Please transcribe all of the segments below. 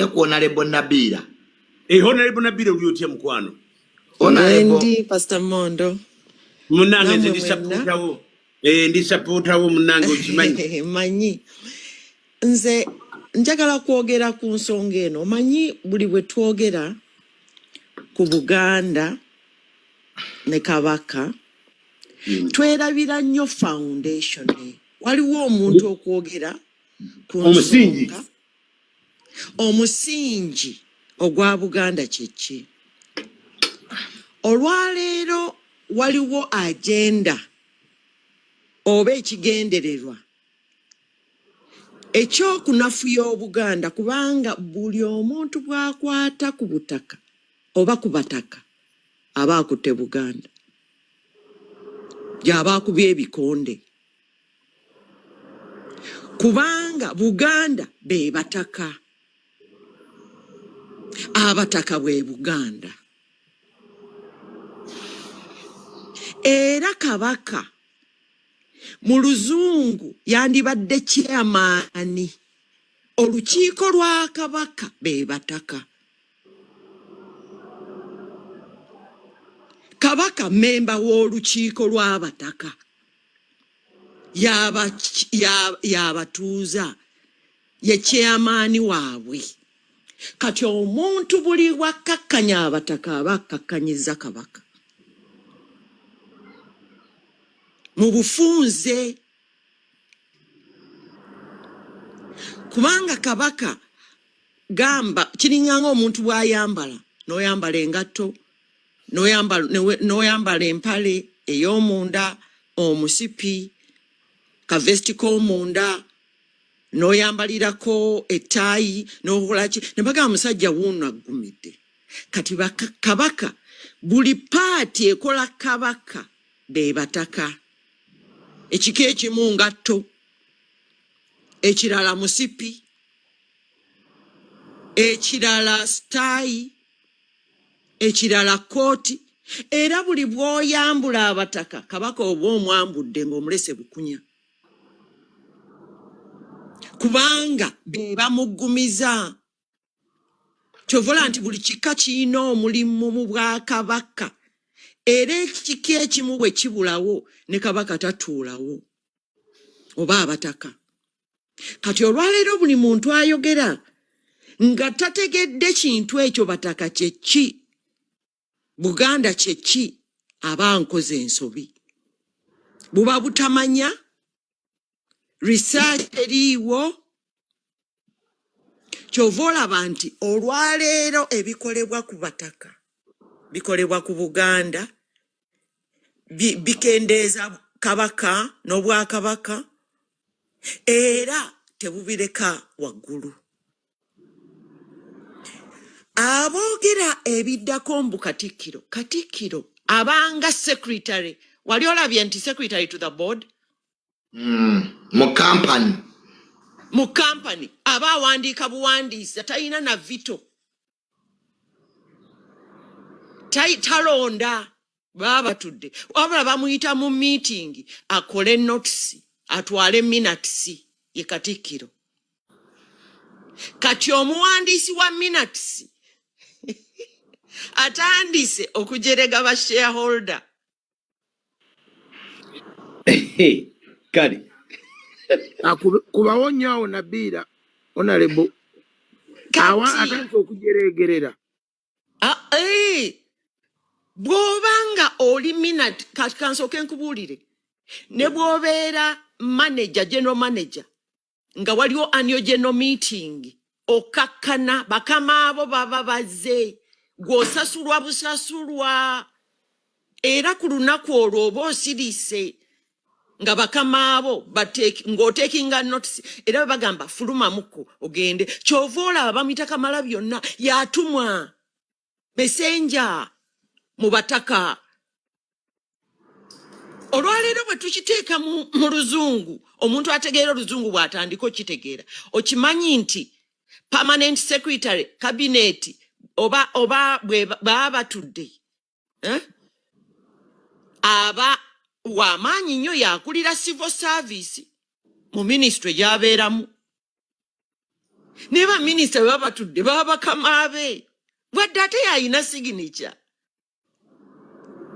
Honorable Nabira. Honorable Nabira uliyotia mkwano. Honorable Pastor Mondo. Munange ndisaputawo. Ndisaputawo munange uchimanyi. Manyi. Nze njagala kwogera ku nsonga eno. Manyi buli bwe twogera ku Buganda ne Kabaka. Twerabira nnyo foundation. Waliwo omuntu okwogera ku nsonga. Omusingi ogwa Buganda kyeki. Olwaleero waliwo agenda oba ekigendererwa ekyokunafuya Obuganda kubanga buli omuntu bw'akwata ku butaka oba ku bataka aba akutte Buganda gy'aba akubye ebikonde kubanga Buganda be bataka abataka bwe Buganda era Kabaka mu Luzungu yandibadde chairman olukiiko lwa Kabaka be bataka Kabaka memba w'olukiiko lw'abataka yabatuuza ye chairman waabwe kati omuntu buli wakakkanya abataka aba akkakkanyiza Kabaka mu bufunze kubanga Kabaka gamba kiringanga omuntu bw'ayambala n'oyambala engatto n'oyambala empale ey'omunda omusipi kavesti k'omunda n'oyambalirako ettaayi n'okolaki ne bagamba musajja wuuno aggumidde kati Kabaka buli paati ekola Kabaka be bataka ekika ekimu ngatto ekirala musipi ekirala staayi ekirala kooti era buli bw'oyambula abataka Kabaka oba omwambudde ng'omulese bukunya kubanga be bamuggumiza kyovola nti buli kika kirina omulimu mu Bwakabaka era ekika ekimu bwe kibulawo ne Kabaka tatuulawo oba abataka kati olwaleero buli muntu ayogera nga tategedde kintu ekyo bataka kyeki Buganda kyeki aba nkoze ensobi buba butamanya research eriiwo kyova olaba nti olwaleero ebikolebwa ku bataka bikolebwa ku Buganda bikendeeza Kabaka n'Obwakabaka era tebubireka waggulu aboogera ebiddako mbu Katikkiro abanga secretary wali olabye nti secretary to the board mu company aba awandiika buwandiisa talina na vito talonda baba tudde wabula bamuyita mu meeting akole notice atwale minutes ye Katikkiro kati omuwandiisi wa minutes atandise okujerega ba shareholder Kali kubawonyaawo Nabira Honorable awa atandise okujeregerera bw'obanga oli minute kansooke nkubuulire ne bw'obeera general manager nga waliwo annual general meeting okakkana bakama abo baba bazze gw'osasulwa busasulwa era ku lunaku olwo oba osirise nga bakama abo ng'otekinga notice era bagamba fulumamuko ogende kyova olaba bamuyita Kamalabyonna yatumwa messenger mu bataka olwaleero bwe tukiteeka mu Luzungu omuntu ategeera Oluzungu bw'atandika okitegeera okimanyi nti permanent secretary cabinet oba baba batudde aba w'amaanyi nnyo yakulira civil service mu ministry gy'abeeramu Neba minister baba tudde baba kamabe. Wadde ate yalina signature.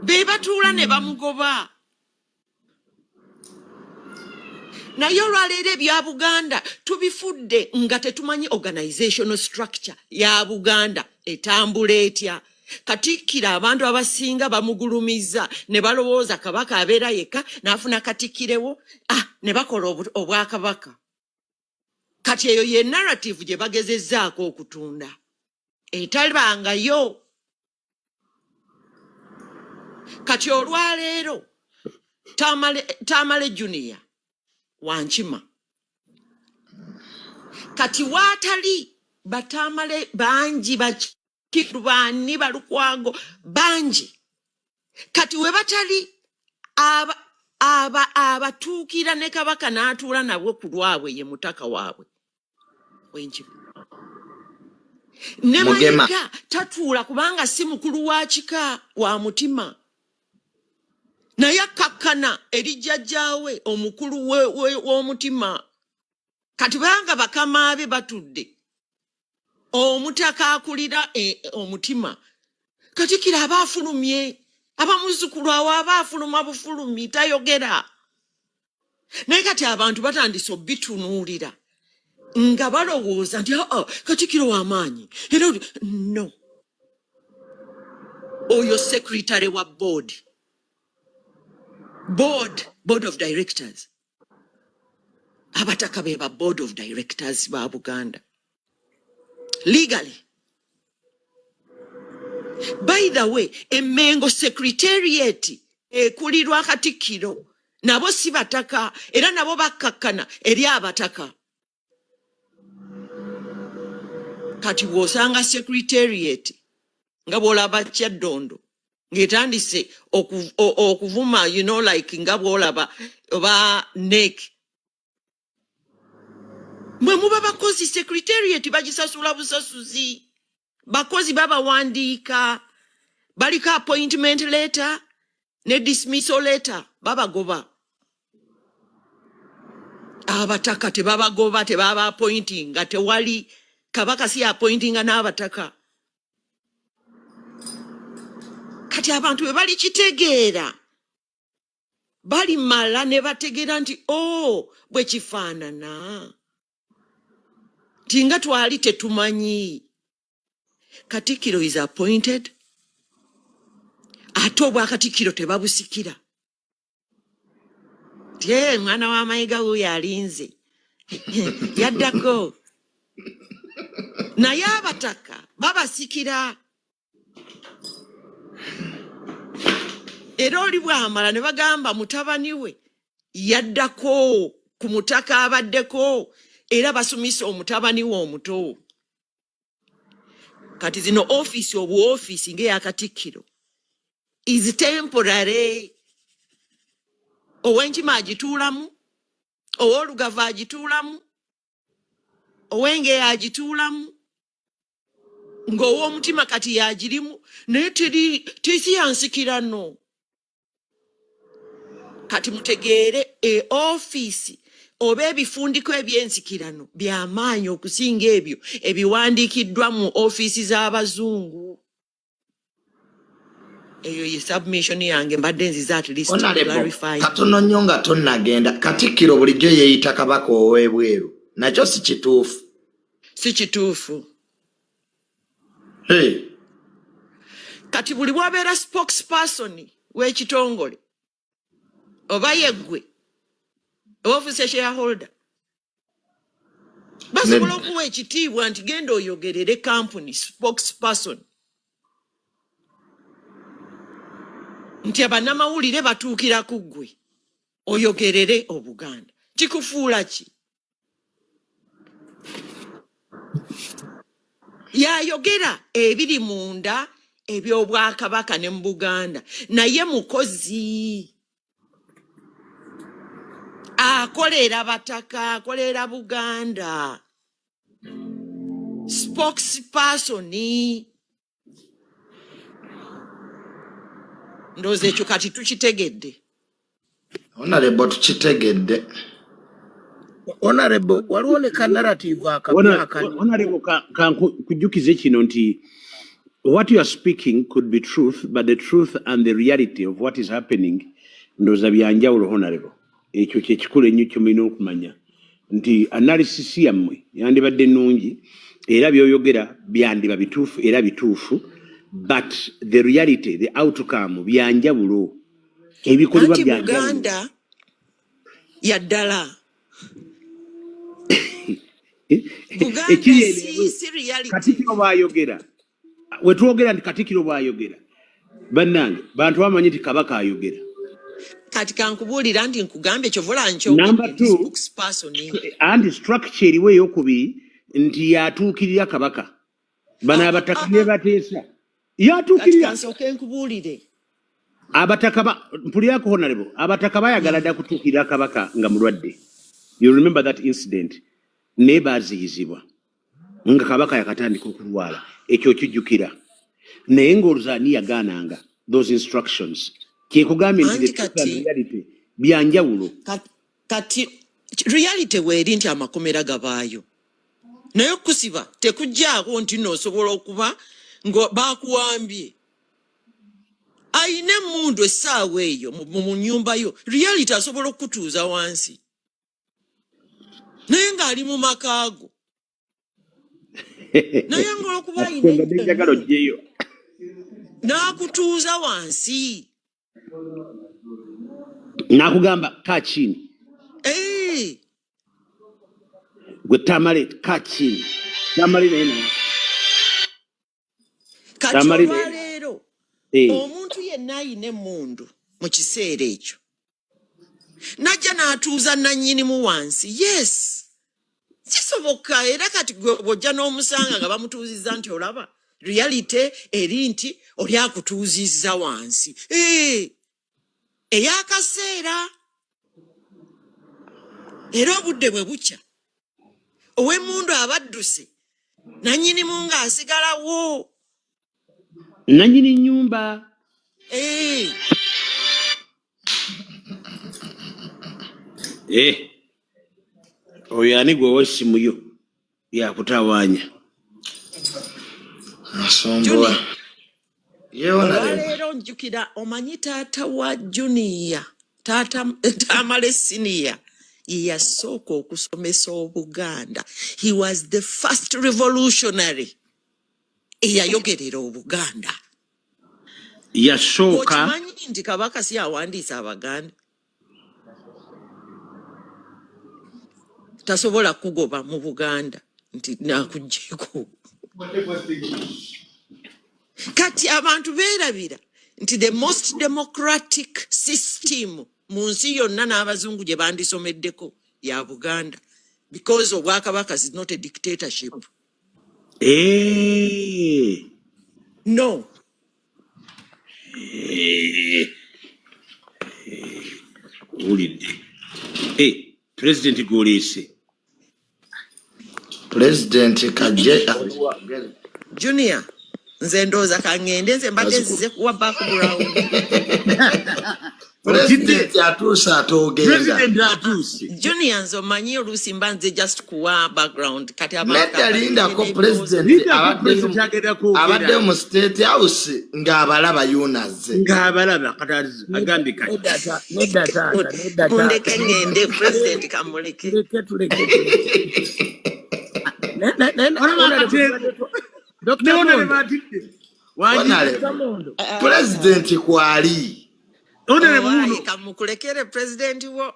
Be batuula ne bamugoba. Naye olwaleero ebya Buganda tubifudde nga tetumanyi organizational structure ya Buganda etambula etya. Katikkiro abantu abasinga bamugulumiza ne balowooza kabaka abeera yekka n'afuna katikkirewo ne bakola obwakabaka. Kati eyo ye narrative gye bagezezzaako okutunda etalibangayo. Kati olwaleero Tamale Junior Wankima kati watali batamale banji bakirubani balukwago banji kati we batali abatuukira ne kabaka n'atuula nabwe ku lwabwe ye mutaka waabwe Wenjima ne Mayiga tatuula kubanga si mukulu wa kika wa mutima naye akakkana eri jjajjaawe omukulu w'omutima. Kati banga bakama be batudde omutaka akulira omutima Katikkiro abaafulumye abamuzukulu awo abaafuluma bufulumi tayogera. Naye kati abantu batandise obitunuulira nga balowooza nti Katikkiro w'amaanyi era no oyo secretary wa board of directors. Abataka be ba board of directors ba Buganda. Legally. By the way, Emengo secretariat ekulirwa Katikkiro nabo si bataka era nabo bakkakkana eri abataka. Kati wosanga secretariat nga bwolaba Kyaddondo ng'etandise okuvuma like nga bwolaba oba NEC. Mwe muba bakozi secretariat bagisasula busasuzi. Bakozi babawandiika baliko appointment letter ne dismissal letter babagoba. Abataka tebabagoba tebaba appointing nga tewali kabaka si appointing n'abataka. Kati abantu we bali kitegeera bali mala ne bategeera nti bwe kifaanana tinga twali tetumanyi. Katikkiro is appointed ate obwakatikkiro tebabusikira. Tie mwana wa Mayiga wuyo alinze yaddako naye abataka babasikira. Era oli bwamala ne bagamba mutabani we yaddako ku mutaka abaddeko era basumisa omutabani we omuto. Kati zino office obuoffice ng'eya Katikkiro is temporary. Owenjima agituulamu, ow'Olugava agituulamu, Owenge agituulamu, ng'ow'omutima kati yagirimu naye tisi yansikira no. Kati mutegeere office oba ebifundiko ebyensikirano by'amaanyi okusinga ebyo ebiwandiikiddwa mu office z'abazungu. Eyo ye submission yange mbadde nziza at least clarify. Katono nnyo nga tonnagenda Katikkiro bulijjo yeeyita kabaka ow'ebweru nakyo si kituufu. Si kituufu. Kati buli bwabeera spokesperson w'ekitongole oba yeggwe office shareholder basobola okuwa ekitiibwa nti genda oyogerere company spokesperson nti abannamawulire batuukira ku ggwe oyogerere Obuganda. Kikufuula ki? Yayogera ebiri munda eby'Obwakabaka ne mu Buganda naye mukozi akolera bataka akolera Buganda spokesperson. Ndowooza ekyo kati tukitegedde. Honorable tukitegedde. Honorable, waliwo ne ka narrative akapya Honorable, kujukize kino nti what you are speaking could be truth, but the truth and the reality of what is happening ndoza byanjawulo. Honorable, ekyo kye kikulu ennyo ky'omulina okumanya nti analysis yammwe yandibadde nnungi era byoyogera byandiba bituufu era bituufu, but the reality, the outcome byanjawulo, ebikolebwa byanjawulo. Buganda yaddala Buganda si reality. Katikiro bwayogera, wetwogera nti Katikiro bwayogera, bannange bantu bamanyi nti Kabaka ayogera. Kati kankubuulira nti nkugambye kyovola nkyo Number 2, and structure eriwo ey'okubiri nti yatuukirira Kabaka. Bano abataka ne bateesa yatuukirira. Kansooke nkubuulire. Abataka mpulirako Honorable, abataka bayagala dda kutuukirira Kabaka nga mulwadde. You remember that incident? Ne baaziyizibwa nga Kabaka yakatandika okulwala, ekyo kijjukira. Naye ng'olowooza ani yagaananga those instructions? Kyekugambye nti reality byanjawulo. Kati reality weeri nti amakomera gabaayo. Naye okusiba tekugjaako nti noosobola okuba nga baakuwambye. Ayina emmundu essaawa eyo mu nnyumba yo, reality asobola okutuuza wansi. Naye ng'ali mu makaago. Naye ng'olwokuba ayina n'akutuuza wansi. Nakugamba kaa chini. Gwe Tamale kaa chini. Tamale naye na. Kati olwaleero omuntu yenna ayina emmundu mu kiseera ekyo. Najja n'atuuza nannyinimu wansi. Yes. Kisoboka era kati gwe bw'ojja n'omusanga nga bamutuuzizza nti olaba. Reality eri nti oli akutuuzizza wansi. Ey'akaseera. Era obudde bwe bukya. Ow'emmundu abadduse. Nannyinimu ng'asigalawo. Nannyini nnyumba. Oyo ani gwe w'essimu yo yakutawaanya. Asombola. Olwaleero njukira omanyi taata wa Junior, taata Tamale Senior, ye yasooka okusomesa Obuganda. He was the first revolutionary eyayogerera Obuganda. Yasooka. Okimanyi nti Kabaka si awandiisa Abaganda. Tasobola kugoba mu Buganda nti nakugyeko. Kati abantu beerabira nti the most democratic system mu nsi yonna n'abazungu gye bandisomeddeko ya Buganda, because Obwakabaka is not a dictatorship. No. President Golese. President Kaje Junior, nze ndooza kangende nze mbadde nzize kuwa background. President atuusa atogenda. President atuuse. Junior nze omanyi oluusi mba nze just kuwa background kati abantu. Nedda lindako President abadde mu State House ng'abalaba yunaze. Ng'abalaba katazi agambye kati. Nedda taata. Mundeke ngende President kamuleke. President kwali. Kamukulekere President wo.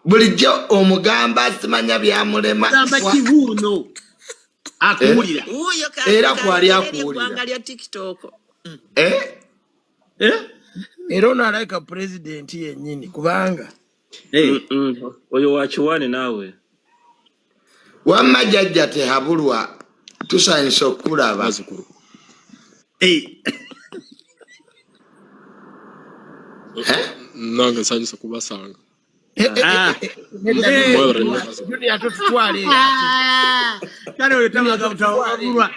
Bulijjo omugamba simanya byamulema. Gamba kibuuno. Akuwulira. Era kwali akuwulira. Kuangalia TikTok. Era ono alayika President yennyini kubanga. Oyo wakiwane naawe. Wamma jjajja tehabulwa tusanyusa okulaba. Nange nsanyusa kubasanga. Junior tutwale. Kale oyo tamaga mutawulwa.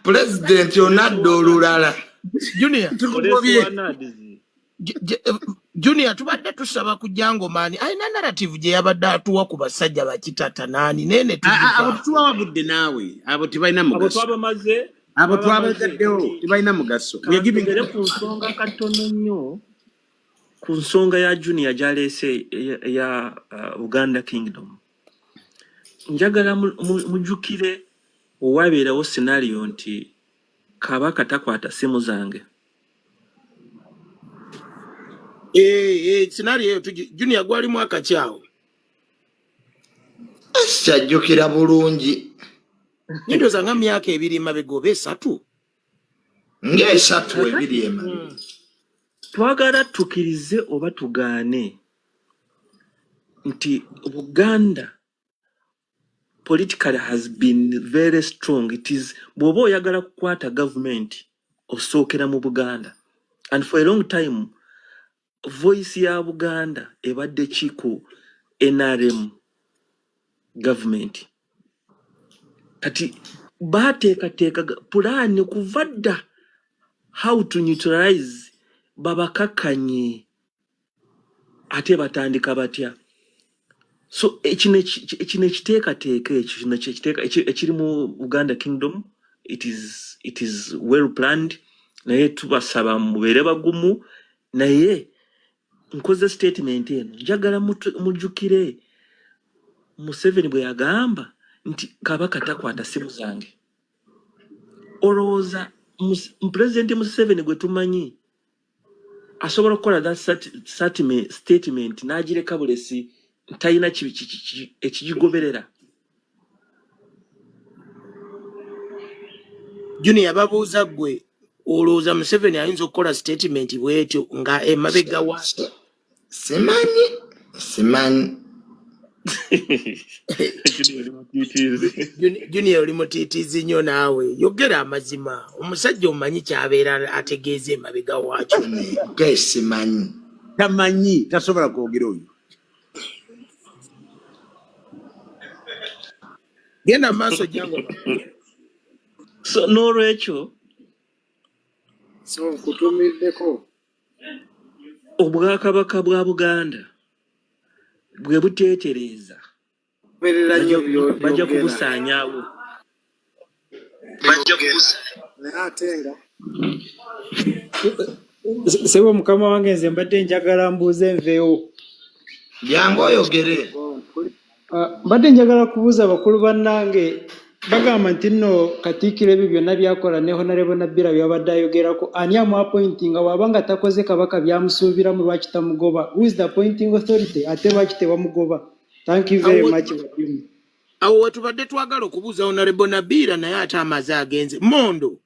President onadde olulala. Junior. Junior tubadde tusaba ku Jango Mani ayina narrative gye yabadde atuwa ku basajja bakitata nani nene abo tuwabudde naawe abo tibalina mugaso abo twabagaddewo tibalina mugaso Gere ku nsonga katono nnyo ku nsonga ya Junior gyaleese ya Uganda Kingdom. Njagala mujjukire owabeerawo scenario nti Kabaka takwata simu zange. scenario Junior gwali mwaka kyawo. Kyajjukira bulungi. Ndoza nga myaka 2 mabegobe 3. Ng'esatu ebiri emabega. Twagala tukirize oba tugaane nti Uganda politically has been very strong. It is bw'oba oyagala kukwata government osookera mu Buganda, and for a long time voice ya Buganda ebadde kiku NRM government. Kati bateekateeka pulaani kuvadda how to neutralize babakakanye ate batandika batya. So ekine ekiteekateeka ekiri mu Uganda Kingdom, it is well planned. Naye tubasaba mubeere bagumu, naye nkoze statement eno njagala mujjukire Museveni bwe yagamba nti Kabaka takwata simu zange. Olowooza President Museveni gwe tumanyi asobola kukola that statement n'agireka bulesi talina ekigigoberera. Junior babuuza gwe olowooza Museveni ayinza okukola statement bwetyo nga emabega wa Simanyi. Junior oli mutiitiizi nnyo naawe yogera amazima omusajja omanyi kyabeera ategeeza emabega waakyo. Simanyi. tamanyi tasobola kwogera oyo. Genda maaso Jango. So n'olwekyo nkutumiddeko Obwakabaka bwa Buganda bwe buteetereza bajja kubusaanyaawo. Sebo mukama wange nze mbadde njagala mbuuze nveewo. Jangu oyogere. Mbadde njagala kubuuza abakulu bannange bagamba nti nno Katikkiro ebyo byonna byakola ne Honorable Nabbira byabadde ayogerako ani amuappointinga bw'abanga takoze Kabaka byamusuubiramu lwaki tamugoba? Who is the appointing authority? Ate lwaki tebamugoba? Thank you very much. Awo wetubadde twagala okubuuza Honorable Nabbira naye ate amaze agenze. Mondo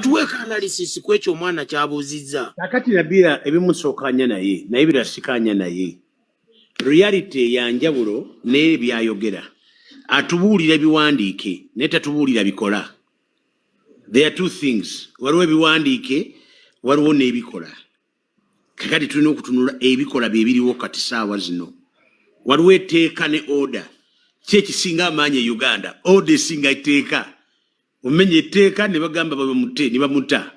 tuweeka analysis ku ekyo omwana kyabuuzizza. Kakati Nabbira ebimusookanya naye birasikanya naye. Reality ya njawulo ne byayogera. Atubuulira ebiwandiike naye tatubuulira bikola. There are two things. Waliwo ebiwandiike waliwo n'ebikola. Kakati tulina okutunula ebikola bye biriwo kati saawa zino. Waliwo etteeka ne order. Ki ekisinga amaanyi e Uganda? Order esinga etteeka. Omenye etteeka ne bagamba ne bamuta.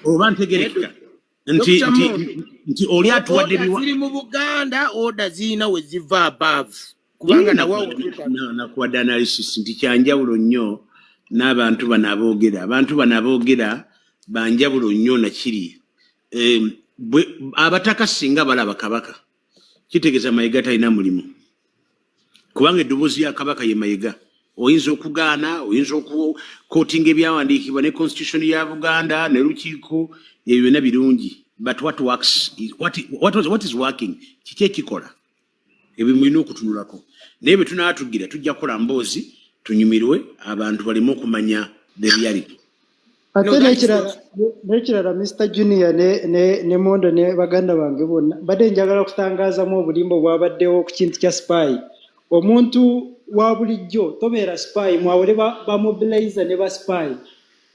Oba ntegerekeka. Nti oli atuwadde ziri mu Buganda order zirina we ziva above. Kubanga nakuwadde analysis nti kyanjawulo nnyo n'abantu bano aboogera. Abantu bano aboogera banjawulo nnyo nakiri. Abataka singa balaba Kabaka kitegeeza Mayiga talina mulimu. Kubanga eddoboozi ya Kabaka ye Mayiga. Oyinza okugaana, oyinza okukootinga ebyawandiikibwa ne constitution ya Buganda ne lukiiko ebyo byonna birungi. But what works is what is working? Kiki ekikola? Ebyo mulina okutunulako. Naye bwe tunaatugira tujja kukola mboozi tunyumirwe abantu baleme okumanya the reality. Ate n'ekirala Mr. Junior ne Mondo ne baganda bange bonna badde njagala kutangaazamu obulimba bwabaddewo ku kintu kya spy. Omuntu wa bulijjo tobeera spy mwawule ba mobilizer ne ba spy.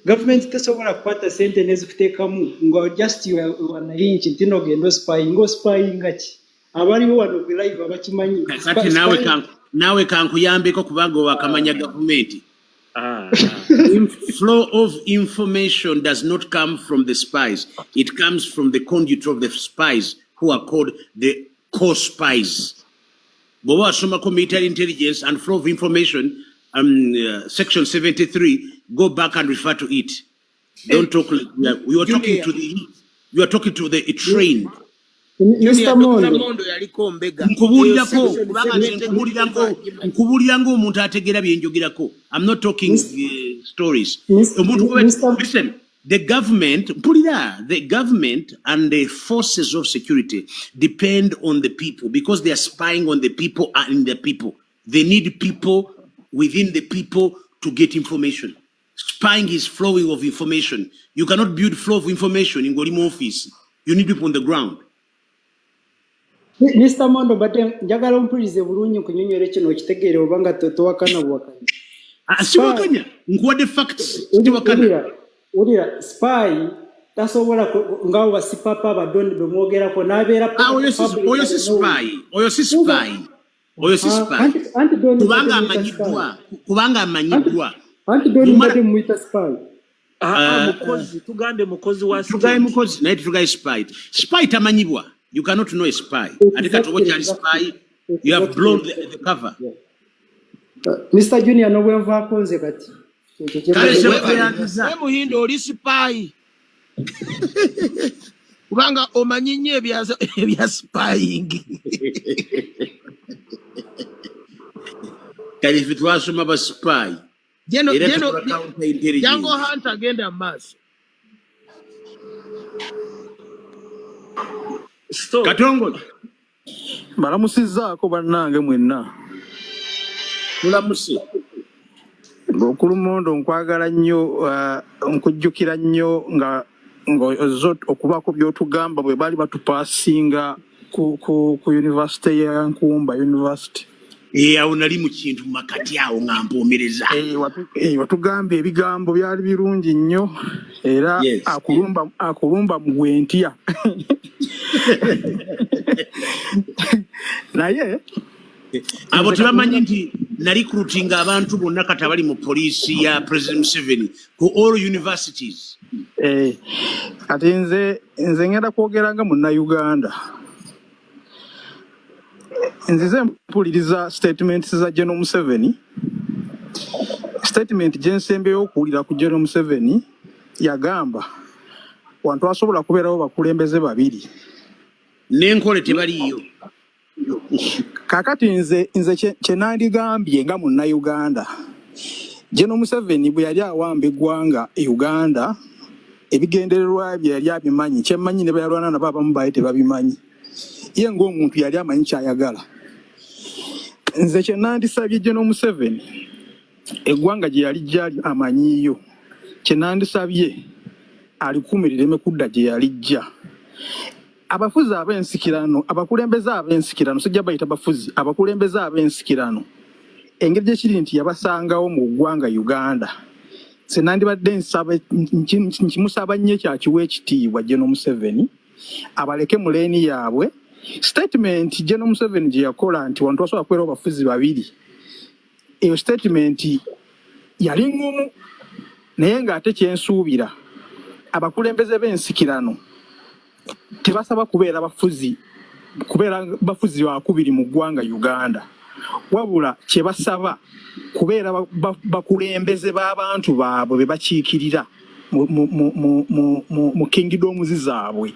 Government tesobola kukwata sente nezikuteekamu nga just wanayinki nti nogenda spyinga ki? Abaliwo wano ku live abakimanyi. Kati naawe kankuyambeko kubanga wakamanya gavumenti. Flow of information does not come from the spies. It comes from the conduit of the spies, who are called the co-spies. Bowa Somako military intelligence and flow of information, section 73, go back and refer to it. Don't talk. You are talking to the. You are talking to the trained. Mr. Mondo yaliko mbega. Nkubulirako omuntu ategeera bye njogerako. I'm not talking stories. Listen, the government and the forces of security depend on the people because they are spying on the people and in the people. They need people within the people to get information. Spying is flowing of information. You cannot build flow of information in Golimo office. You need people on the ground. Mr. Mondo, but njagala mpulirize bulungi kunyonyole kino kitegeere obanga towakana bwakanya. Siwakanya. Nkuwa the facts. Ulira spy tasobola ngawo basipapa badoni bemwogerako nabeera oyo si spy. Kubanga amanyidwa. Anti doni mbadde mwita spy. Mukozi tugambe mukozi wa tugaye mukozi naye tugaye spy. Spy tamanyibwa. You cannot know a spy. Atika watch a spy. You have blown the cover. Mr. Junior no bwenva akonze kati. Muhindo oli spy. Kubanga omanyinye ebya spying. Kali fitwasoma ba spy. Jeno Jango Hunter agenda mass. Katongo balamusizzaako bannange mwenna. Tulamuse. Okulumondo nkwagala nnyo nkujjukira nnyo nga okubaako by'otugamba bwe baali batupaasinga ku University ya Nkumba University. Awo nali mu kintu makati awo nga mpoomereza. Watugamba ebigambo byali birungi nnyo era akulumba mu gwentya. Naye abo tebamanyi nti nali recruitinga abantu bonna kati abali mu poliisi ya President Museveni ku all universities. Kati nze ngenda kwogeranga Munnayuganda. Nzize mpuliriza statements za General Museveni. Statement gyensembeyo okuwulira ku General Museveni yagamba wantu asobola kubeerawo bakulembeze babiri. N'enkole tebaliyo. Kakati nze kye nandigambye nga Munnayuganda. General Museveni bwe yali awamba eggwanga e Uganda ebigendererwa bye yali abimanyi. Kyemmanyi ne bayalwana nabo abamu baali tebabimanyi. Ye ng'omuntu yali amanyi kyayagala. Nze kye nandisabye General Museveni eggwanga gye yali gyali amanyiyo. Kye nandisabye alikuumirireme kudda gye yali jja. Abafuzi ab'ensikirano, abakulembeze ab'ensikirano, sijja bayita bafuzi, abakulembeze ab'ensikirano. Engeri gye kiri nti yabasangawo mu ggwanga Uganda. Se nandibadde nkimusaba nnyo ekyakiwa ekitiibwa General Museveni abaleke mu leeni yaabwe. Statement General Museveni gye yakola nti wantu asobola kubeerawo bafuzi babiri. Eyo statement yali ngumu naye ng'ate kyensuubira abakulembeze b'ensikirano tebasaba kubeera bafuzi bakubiri mu ggwanga Uganda. Wabula kye basaba kubeera bakulembeze b'abantu baabwe be bakiikirira mu kingdom zaabwe.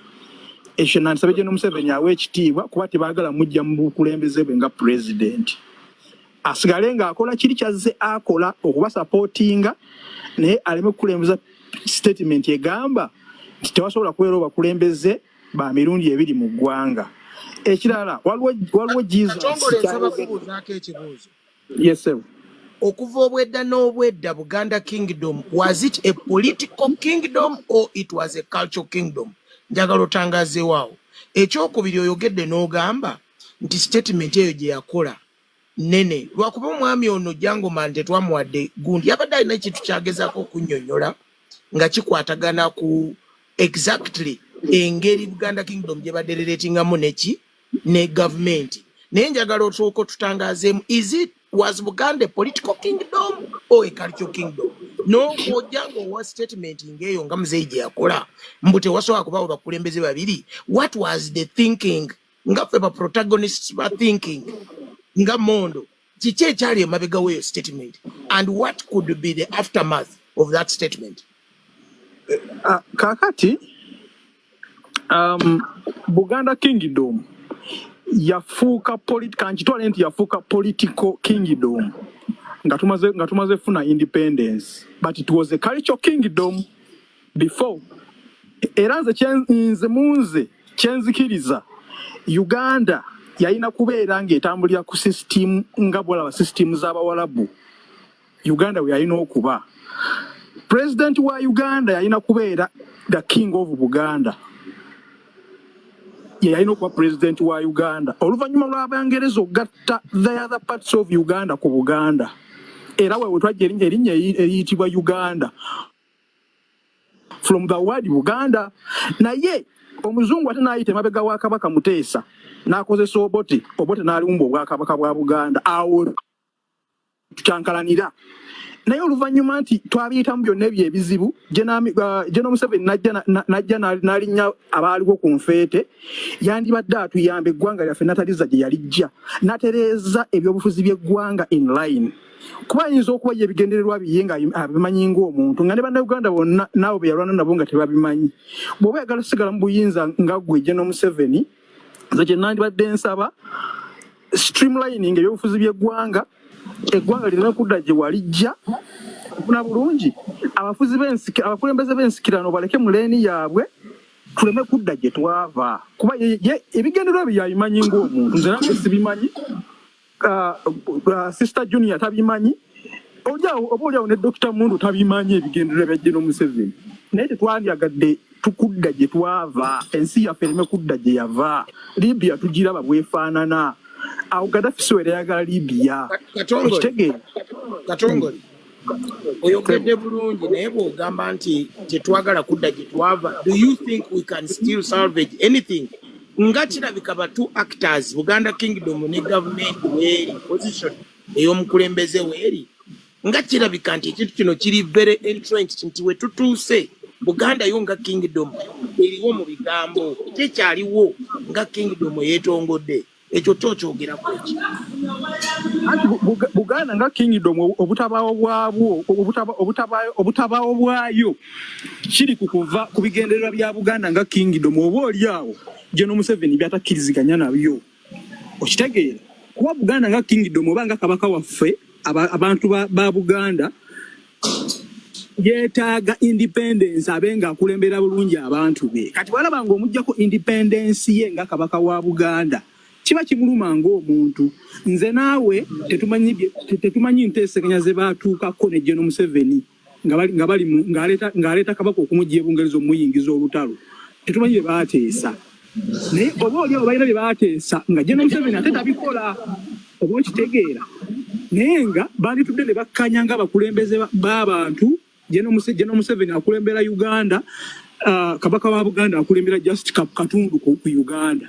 Ekyo nandisabe General Museveni awe ekitiibwa kuba tebaagala mujja mu bukulembeze bwe nga president. Asigale ng'akola kiri kyazze akola okuba supportinga naye aleme kukulembeza statement egamba nti tewasobola kubeerawo bakulembeze ba mirundi ebiri mu ggwanga. Ekirala waliwo Jesus. Yes sir. Okuva obwedda n'obwedda Buganda Kingdom, was it a political kingdom or it was a cultural kingdom? Njagala otangaze waawo. Ekyokubiri oyogedde n'ogamba nti statement eyo gye yakola nene. Lwakuba omwami ono Jango Mante twamuwadde gundi yabadde alina ekintu kyagezaako okunnyonnyola nga kikwatagana ku exactly engeri Buganda Kingdom gye badde relatingamu ne government. Naye njagala osooka tutangazeemu, is it was Buganda a political kingdom or a cultural kingdom? No, Ojango was statement in Gayo Ngamzeji Akola, Mbute Waso Akuba Bakulembeze Babiri. What was the thinking? Ngafeba protagonists were thinking. Ngamondo. Chiche Chari Mabegawe statement. And what could be the aftermath of that statement? Kakati, Buganda Kingdom. Yafuka political kingdom nga tumaze funa independence, but it was a cultural kingdom before. Era nze munze kyenzikiriza Uganda yalina kubeera ng'etambulira ku system nga bwalaba system z'Abawarabu. Uganda we yalina okuba president wa Uganda yalina kubeera the king of Buganda. Yalina okuba president wa Uganda oluvannyuma lw'Abangereza okugatta the other parts of Uganda ku Buganda. Era we twajja erinnya eriyitibwa Uganda from the word Uganda. Naye omuzungu ate n'ayita emabega wa Kabaka Muteesa n'akozesa Obote n'alumba obwakabaka bwa Buganda. Awo tukyankalanira. Naye oluvannyuma nti twabiyitamu byonna ebyo ebizibu, General Museveni najja n'alinnya abaaliwo ku nfeete, yandibadde atuyamba eggwanga lyaffe nataliza gye yalijja, natereeza ebyobufuzi by'eggwanga in line. Kuba ayinza okuba ye ebigendererwa biye nga abimanyi ng'omuntu, nga ne bannayuganda bonna nabo be yalwana nabo nga tebabimanyi. Bw'oba oyagala sigala mu buyinza nga ggwe General Museveni, nze kye nandibadde nsaba streamlining ebyobufuzi by'eggwanga, eggwanga lireme kudda gye walijja okufuna bulungi. Abakulembeze b'ensikirano baleke mu leeni yaabwe, tuleme kudda gye twava. Kuba ebigendererwa bye yabimanyi ng'omuntu, nze nange sibimanyi. Sister Junior tabimanyi, oba oliawo ne Dr. Mundu tabimanyi ebigendererwa bya General Museveni. Naye tetwandyagadde tukudda gye twava, ensi yaffe ereme kudda gye yava. Libya tugiraba bwefaanana. Awo Gaddafi siwe yayagala Libya. Katongole oyogedde bulungi naye bw'ogamba nti tetwagala kudda gye twava, do you think we can still salvage anything? Nga kirabika ba two actors, Buganda Kingdom ne government weeri, position ey'omukulembeze weeri, nga kirabika nti ekintu kino kiri very entrenched nti we tutuuse Buganda yo nga kingdom eriwo mu bigambo tekyaliwo nga kingdom yeetongodde. Ekyo kyogera ki? Buganda nga kingdom obutabaawo bwabwo obutabaawo bwayo kiri kukuva ku bigendererwa bya Buganda nga kingdom. Oba oliawo General Museveni byatakkiriziganya nabyo, okitegeera. Kuba Buganda nga kingdom oba nga kabaka waffe abantu ba Buganda yeetaaga independence abenga akulembera bulungi abantu be. Kati balaba ng'omuggyako independence ye nga kabaka wa Buganda kiba kimuluma ng'omuntu. Nze naawe tetumanyi nteeseganya ze baatuukako ne General Museveni ng'aleeta kabaka okumugya ebungereza omuyingiza olutalo. Tetumanyi bye baateesa. Naye oba oliawo balina bye baateesa nga General Museveni ate tabikola, oba okitegeera. Naye nga banditudde ne bakkanya ng'abakulembeze b'abantu. General Museveni akulembera Uganda, kabaka wa Buganda akulembera just katundu ku Uganda.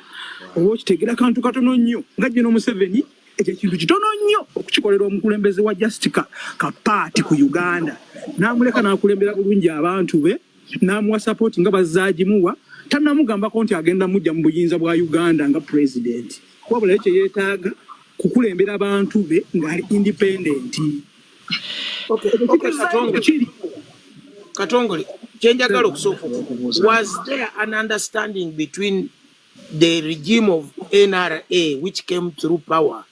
Oba okitegeera kantu katono nnyo nga General Museveni ekyo ekintu kitono nnyo okukikolera omukulembeze wa just kapaati ku Uganda. N'amuleka n'akulembera bulungi abantu be, n'amuwa support nga bazaagimuwa, tannamugambako nti agenda mujja mu buyinza bwa Uganda nga president. Wabula ekyo yeetaaga kukulembera abantu be ng'ali independent. Katongole, kyenjagala okusooka, was there an understanding between the regime of NRA which came through power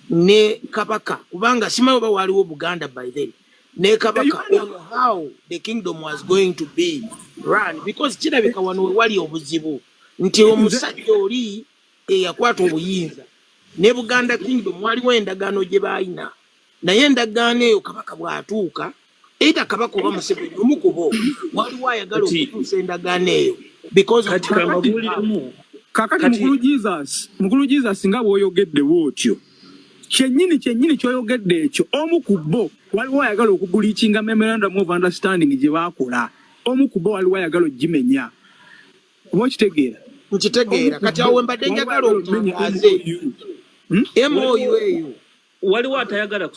ne Kabaka, kubanga simanyi oba waliwo Buganda by then, ne Kabaka on how the kingdom was going to be run? Because kirabika wano wali obuzibu nti omusajja oli eyakwata obuyinza ne Buganda Kingdom waliwo endagaano gye baayina, naye endagaano eyo Kabaka bw'atuuka era Kabaka oba Museveni omu ku bo waliwo ayagala okutuusa endagaano eyo because of kakati mukulu Jesus nga bw'oyogedde bw'otyo kyennyini ky'oyogedde ekyo omu ku bo waliwo ayagala okuguliikinga memorandum of understanding gye baakola. Omu ku bo waliwo ayagala ogimenya. Oba okitegeera? Nkitegeera. Kati awo mbadde njagala okutangaaze MOU eyo waliwo atayagala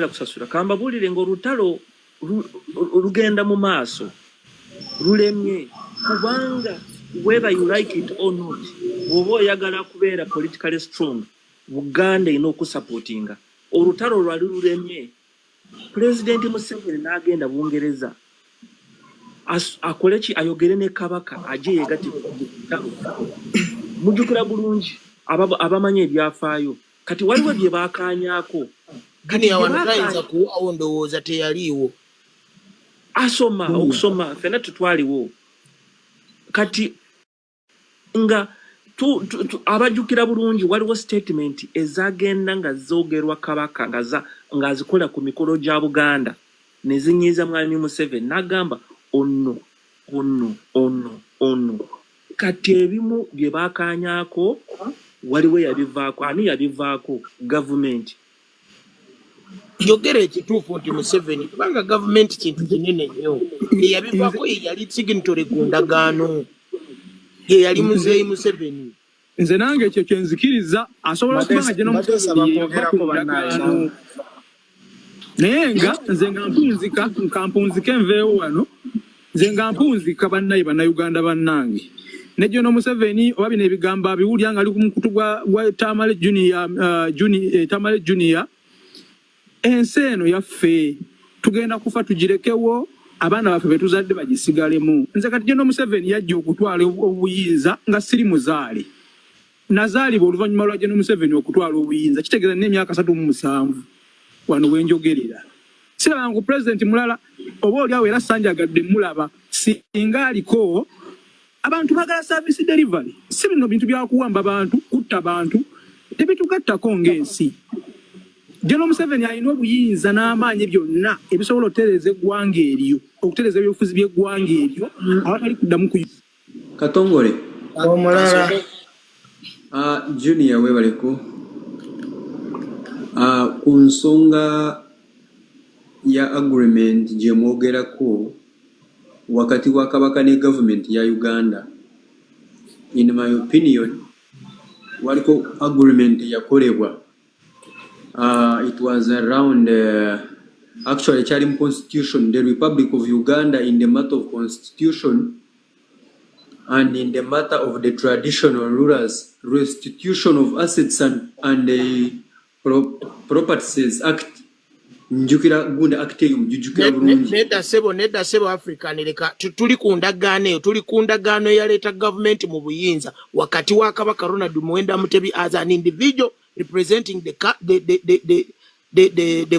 kusasula kamba bulire ng'olutalo lugenda mu maaso lulemye kubanga whether you like it or not bw'oba oyagala kubeera politically strong Buganda ino okusupportinga olutalo lwali lulemye President Museveni n'agenda Bungereza akole ki ayogere ne Kabaka aje yegati mujukira bulungi abamanye ebyafaayo kati waliwo bye baakaanyako kani yawanatayinza kuwawo ndowooza teyaliiwo okusoma fena tutwaliwo kati nga abajukira bulungi waliwo statement ezagenda nga zoogerwa Kabaka nga azikola ku mikolo gya Buganda ne zinyiiza mwami Museveni n'agamba ono kati ebimu bye baakaanyako waliwo yabivaako ani yabivaako gavumenti yogera ekituufu nti Museveni kubanga gavumenti kintu kinene nnyo eyabivaako yali signatory ku ndagaano yali muzeeyi Museveni nze nange ekyo kyenzikiriza asobola okubanga gye n'Omuseveni naye nga nze nga mpunzika enveewo wano nze nga mpunzika bannaye bannayuganda bannange ne John Museveni oba bino ebigambo abiwulya nga ali ku mukutu gwa Tamale Junior ensi eno yaffe tugenda kufa tugirekewo abaana baffe betuzadde bagisigalemu nze kati John Museveni yajja okutwala obuyinza nga siri muzaale nazaalibwa oluvannyuma lwa John Museveni okutwala obuyinza kitegeeza n'emyaka 37 wano wenjogerera siraba ngu president mulala oba oliawo era sanjagadde mulaba singa aliko abantu bagala service delivery si bino bintu byakuwamba abantu kutta bantu tebitugattako ng'ensi John Museveni alina obuyinza n'amaanyi byonna ebisobola okutereeza eggwanga eryo okutereeza ebyobufuzi by'eggwanga eryo abatali kuddamu ku Katongole omulala Junior webaleko ku nsonga ya agreement gye mwogerako wakati wa Kabaka ne government ya Uganda in my opinion waliko agreement yakolebwa it was around actually Charim Constitution, the Republic of Uganda in the matter of constitution and in the matter of the traditional rulers, restitution of assets and the properties act. Njukira gunda acte mjukira bulungi. Neda sebo Africa nileka tuli kundagano yaleta government mu buyinza wakati wa Kabaka Ronald Muwenda Mutebi as an individual representing the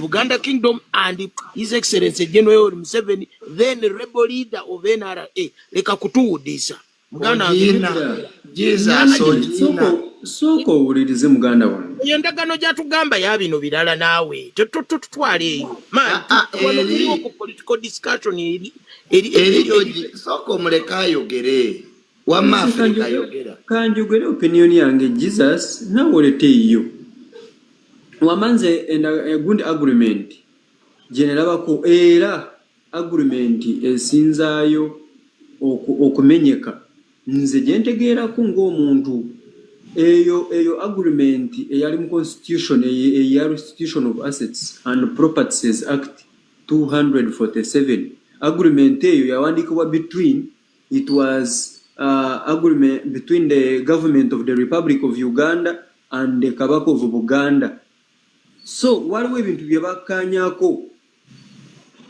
Buganda Kingdom and His Excellency General Museveni, then rebel leader of NRA. Leka kutuudisa. Muganda Jesus soko ulirize Muganda wange. Yendagano gyatugamba ya bino birala naawe. Tutwale eyo. Man, wano ku political discussion eri soko muleka ayogere. Wama Africa ayogera. Kanjogere opinion yange Jesus nawolete iyo. Wamanze a good agreement. Generabako era agreement esinzayo okumenyeka. Nze gyentegeera ku ng'omuntu eyo agreement eyali mu constitution eya restitution of assets and properties act 247 agreement eyo yawandikibwa between it was agreement between the government of the Republic of Uganda and the Kabaka of Buganda. So waliwo ebintu bye bakkaanyako.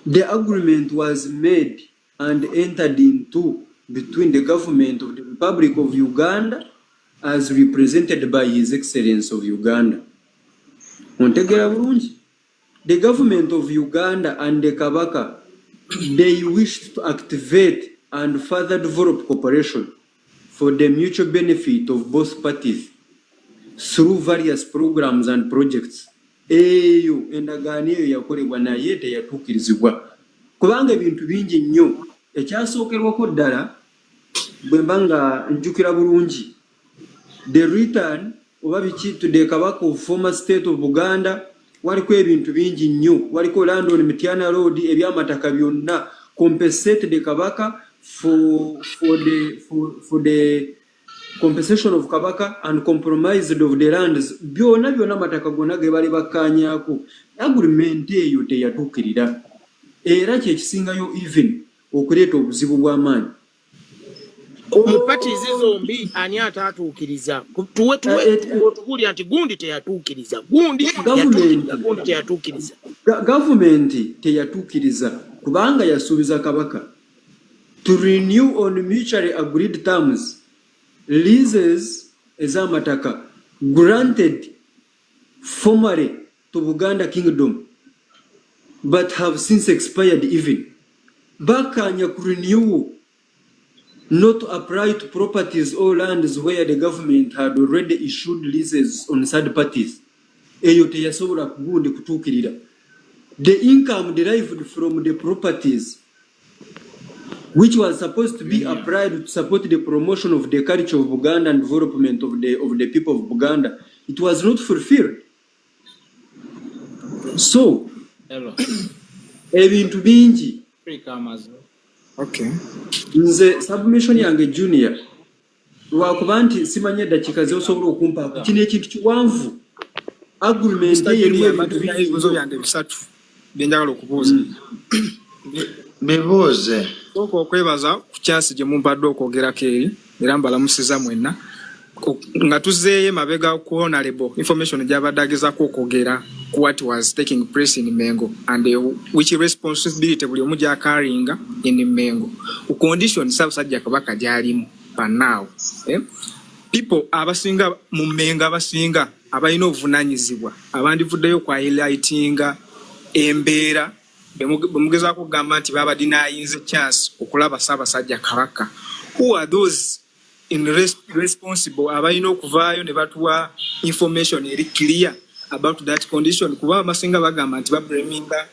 The agreement was made and entered into between the government of the Republic of Uganda as represented by His Excellency of Uganda. Ontegera bulungi. The government of Uganda and the Kabaka, they wished to activate and further develop cooperation for the mutual benefit of both parties through various programs and projects. Eyo endagaano eyo yakolebwa naye teyatuukirizibwa. Kubanga ebintu bingi nnyo ekyasookerwako ddala bwe mba nga njukira bulungi the return oba biki to the Kabaka of former state of Buganda waliko ebintu bingi nnyo waliko Land on Mityana Road ebyamataka byonna compensate the Kabaka for compensation of kabaka and compromise of the lands byona mataka gonna ge bali bakanyako agreement eyo teyatukirira era kye kisingayo even okuleeta obuzibu bw'amaanyi mu pati zombi ani atatuukiriza tuwulira nti gundi teyatuukiriza gavumenti teyatuukiriza kubanga yasuubiza kabaka to renew on mutually agreed terms leases ez'amataka granted formerly to Buganda Kingdom but have since expired even. Bakanya ku renew not to apply to properties or lands where the government had already issued leases on third parties. Eyo teyasobola kugundi kutuukirira. The income derived from the properties which was supposed to be applied to support the promotion of the culture of Buganda and development of the people of Buganda, it was not fulfilled. So, ebintu bingi. Okay. Nze submission yange junior lwakuba nti simanye dakika zosobola okumpa kino ekintu kiwanvu agreement ebibuzo byange bisatu byenjagala okubuuza. Bibuuze. Sooka okwebaza ku kyasi gye mumpadde okwogerako eri era mbalamusiza mwenna nga tuzeeye mabega ku honorable information gy'abadde agezaako okwogera ku what was taking place in Mengo and which responsibility buli omu gy'acarryinga in Mengo ku condition Ssaabasajja Kabaka gy'alimu panaawo. People abasinga mu Mengo abasinga abalina obuvunaanyizibwa abandivuddeyo ku highlightinga embeera bemugezaako okugamba nti baba denying chance okulaba Ssaabasajja Kabaka. Who are those responsible abalina okuvaayo ne batuwa information eri clear about that condition? Kuba amasinga bagamba nti bablaminga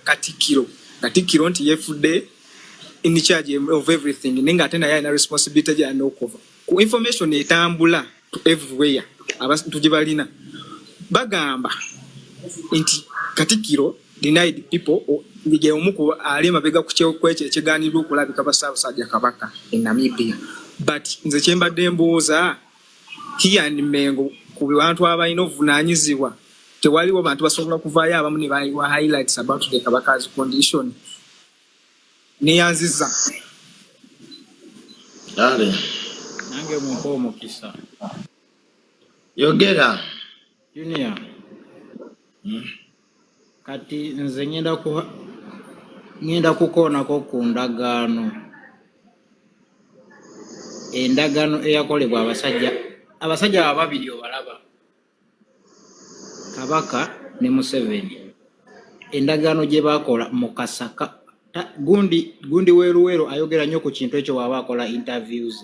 Katikkiro nti yefudde in charge of everything nenga ate naye alina responsibility gy'alina okuva ku information etambula to everywhere tugibalina bagamba nti Katikkiro denied people nige omuku ali mabega kwekyo ekiganiro okulabika ba Ssaabasajja Kabaka in Namibia. But nze kyembadde mbooza here in Mengo ku bantu abalina obuvunaanyizibwa tewaliwo bantu basobola kuvaayo abamu ne bayiwa highlights about the Kabaka's condition neyanziza Ale nange mumpa omukisa yogera junior. Kati nze ngenda kukoonako ku ndagaano endagaano eyakolebwa abasajja ababiri obalaba Kabaka ne Museveni. Endagaano gye baakola mu Kasaka gundi weeruweeru ayogera nnyo ku kintu ekyo waaba akola interviews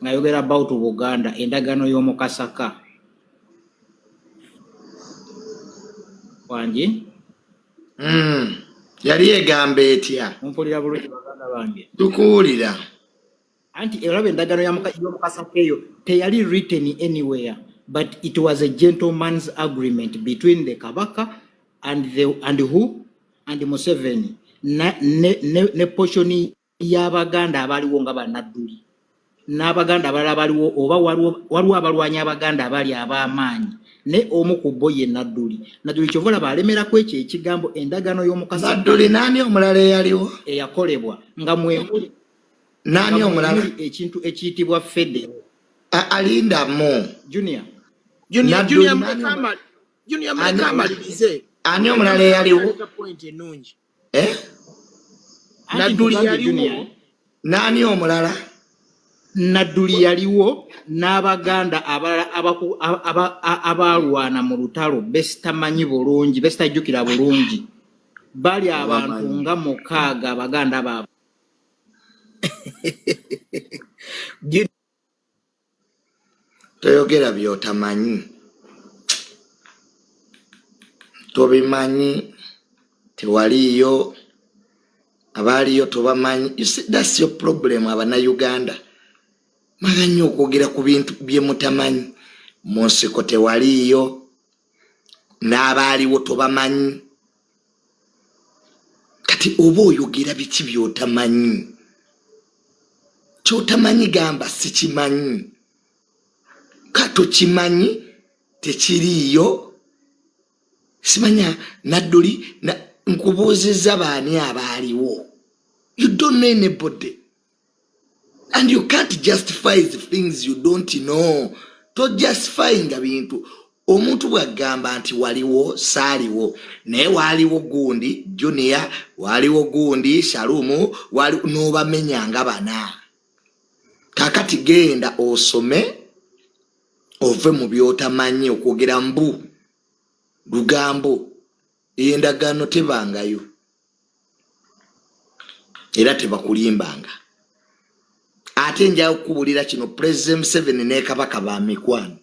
ng'ayogera about Buganda endagaano y'omu Kasaka wangi yali egamba etya? mumpulira bulungi baganda bange Tukuwulira. anti eraba endagaano y'omu Kasaka eyo teyali written anywhere but it was a gentleman's agreement between the Kabaka and Museveni ne portion y'Abaganda abaliwo nga bannadduli n'Abaganda abalala abaliwo oba waliwo abalwanyi Abaganda abali ab'amaanyi ne omu ku bo ye Nadduli kyovola balemerako ekyo ekigambo endagaano y'omu Kasaka. Nadduli nani omulala eyaliwo eyakolebwa nga mwemuli nani omulala ekintu ekiyitibwa fede alindamu Junior Mulekamaalize ani omulala eyaliwo point ennungi. Nadduli yaliwo nani omulala Nadduli yaliwo n'Abaganda abalala abalwana mu lutalo besitamanyi bulungi besitajjukira bulungi bali abantu nga mukaaga Abaganda baabwe. toyogera by'otamanyi tobimanyi tewaliyo abaaliyo tobamanyi. You see, that's your problem Abannayuganda. Mala nnyo okwogera ku bintu bye mutamanyi. Mu nsiko tewaliyo n'abaaliwo tobamanyi. Kati oba oyogera biki by'otamanyi? Ky'otamanyi gamba sikimanyi. kato kimanyi tekiriyo simanya nadduli nkubuuzizza baani abaaliwo. You don't know anybody. And you can't justify the things you don't know. To justifying bintu. Omuntu bwagamba nti waliwo saaliwo naye waaliwo gundi Junior, waaliwo gundi Shalumu, n'obamenya nga bana. Kakati genda osome ove mu by'otamanyi okwogera mbu lugambo endagaano tebangayo era tebakulimbanga. Ate nja okubulira kino President Museveni ne Kabaka ba mikwano.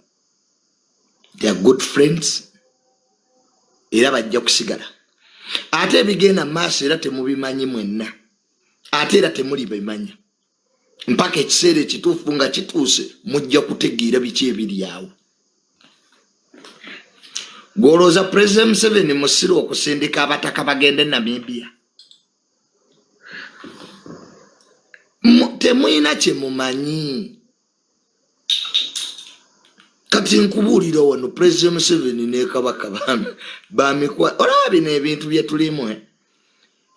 They are good friends. Era bajja kusigala. Ate ebigenda maaso era temubimanyi mwenna. Ate era temuli bimanya. Mpaka ekiseera ekituufu nga kituuse mujja kutegeera biki ebiri awo. Gwolooza President Museveni musiru okusindika abataka bagende Namibia. Temuyina kye mumanyi. Kati nkubuulira wano President Museveni ne Kabaka bamikwa. Olaba bino ebintu bye tulimu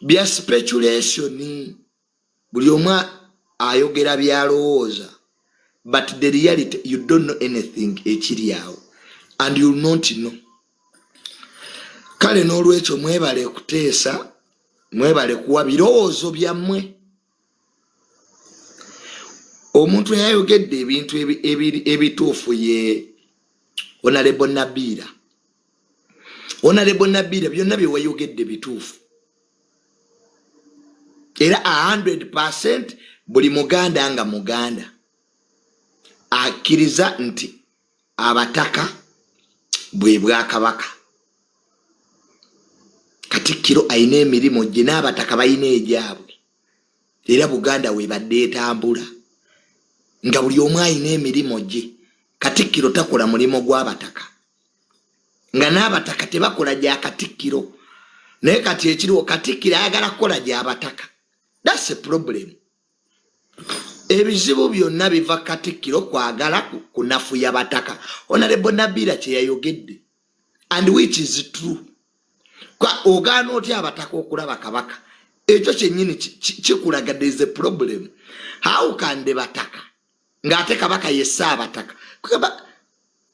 bya speculation. Buli omu ayogera byalowooza. But the reality, you don't know anything ekiri awo. And you will not know. Kale n'olwekyo mwebale kuteesa, mwebale kuwa birowoozo byammwe. Omuntu yayogedde ebintu ebituufu ye Honorable Nabiira. Honorable Nabiira byonna bye wayogedde bituufu. Era 100% buli Muganda nga Muganda akkiriza nti abataka bwe bwa Kabaka. Katikkiro ayina emirimu gye n'abataka bayina egyabwe. Era Buganda webadde etambula. Nga buli omu ayina emirimu gye. Katikkiro takola mulimo gw'abataka. Nga n'abataka tebakola gya Katikkiro. Naye kati ekiriwo Katikkiro ayagala kukola gy'abataka. That's a problem. Ebizibu byonna biva Katikkiro kwagala kunafuya bataka. Honorable Nabiira kye yayogedde. And which is true. Kwa ogaana otya abataka okulaba Kabaka. Ekyo kyennyini kikulaga there is a problem. How can the bataka? Ng'ate Kabaka yessa abataka.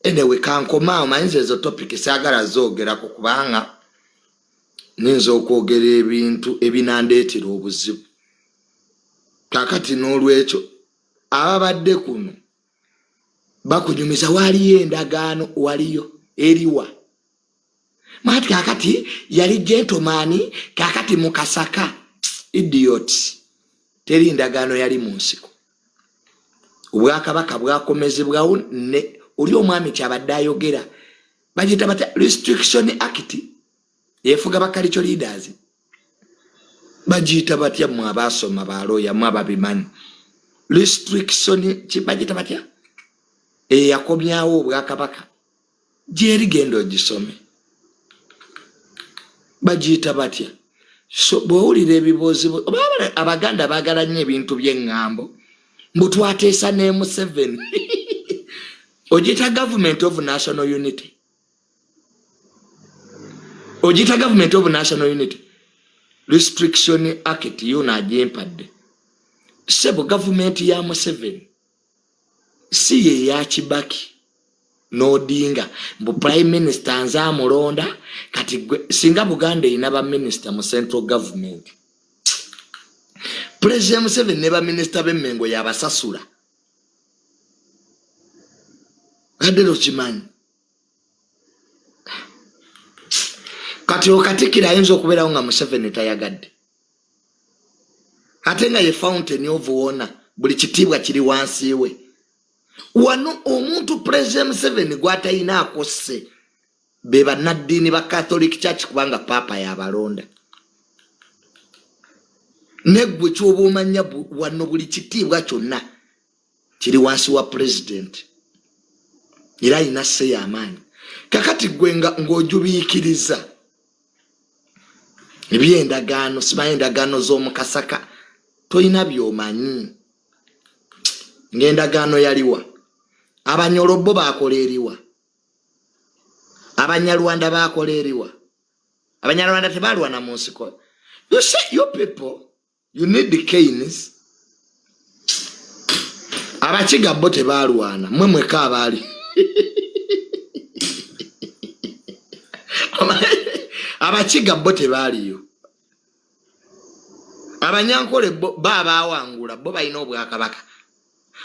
Anyway, kankoma omanyiza ezo topic saagala zoogerako kubanga ninza okwogera ebintu ebinandeetera obuzibu. Kakati n'olwekyo ababadde kuno bakunyumiza waliyo endagaano waliyo eriwa. Mati kakati yali gentleman kakati mukasaka idiot. Teri endagaano yali mu nsiko. Obwakabaka bwakomezebwawo ne oli omwami kyabadde ayogera. Bagiyita bata Restriction Act yefuga bakalicho leaders. Bagiyita batya mu abasoma baloya mu ababimanyi. Restriction bagiyita batya yakomyawo obwakabaka gyeri gendo gisome. Bagiyita batya. So bwowulira ebibuuzo Abaganda baagala nnyo ebintu by'eŋŋambo. Mbu twateesa ne Museveni. Ogiyita Government of National Unity. Ogiyita Government of National Unity. Restriction Act yona agyempadde. Sebo government ya Museveni. Si ye ya Kibaki. N'Odinga. Mbu Prime Minister nze amulonda kati singa Buganda erina ba minister mu central government. President Museveni ne ba minister b'emmengo yabasasula. Adero kimanyi. Kati Katikkiro ayinza okubeerawo nga Museveni tayagadde. Ate nga ye fountain of honor buli kitiibwa kiri wansi we. Wano omuntu President Museveni gw'atayinaako sse be bannaddiini ba Catholic Church kubanga Papa yabalonda. Neggwe ky'oba omanya wano buli kitiibwa kyonna kiri wansi wa President. Era ayina sse y'amaanyi. Kakati gwe ng'ojubiikiriza eby'endagaano simanyi endagaano z'omukasaka toyina by'omanyi. Ng'endagaano yaliwa Abanyoro bo bakola eriwa. Abanyarwanda bakola eriwa. Abanyarwanda tebalwana mu nsiko. You say your people, you need the canes. Abachiga bo tebalwana, mmwe kabali. Abachiga bo tebaliyo. Abanyankole baba awangula bo balina obwakabaka.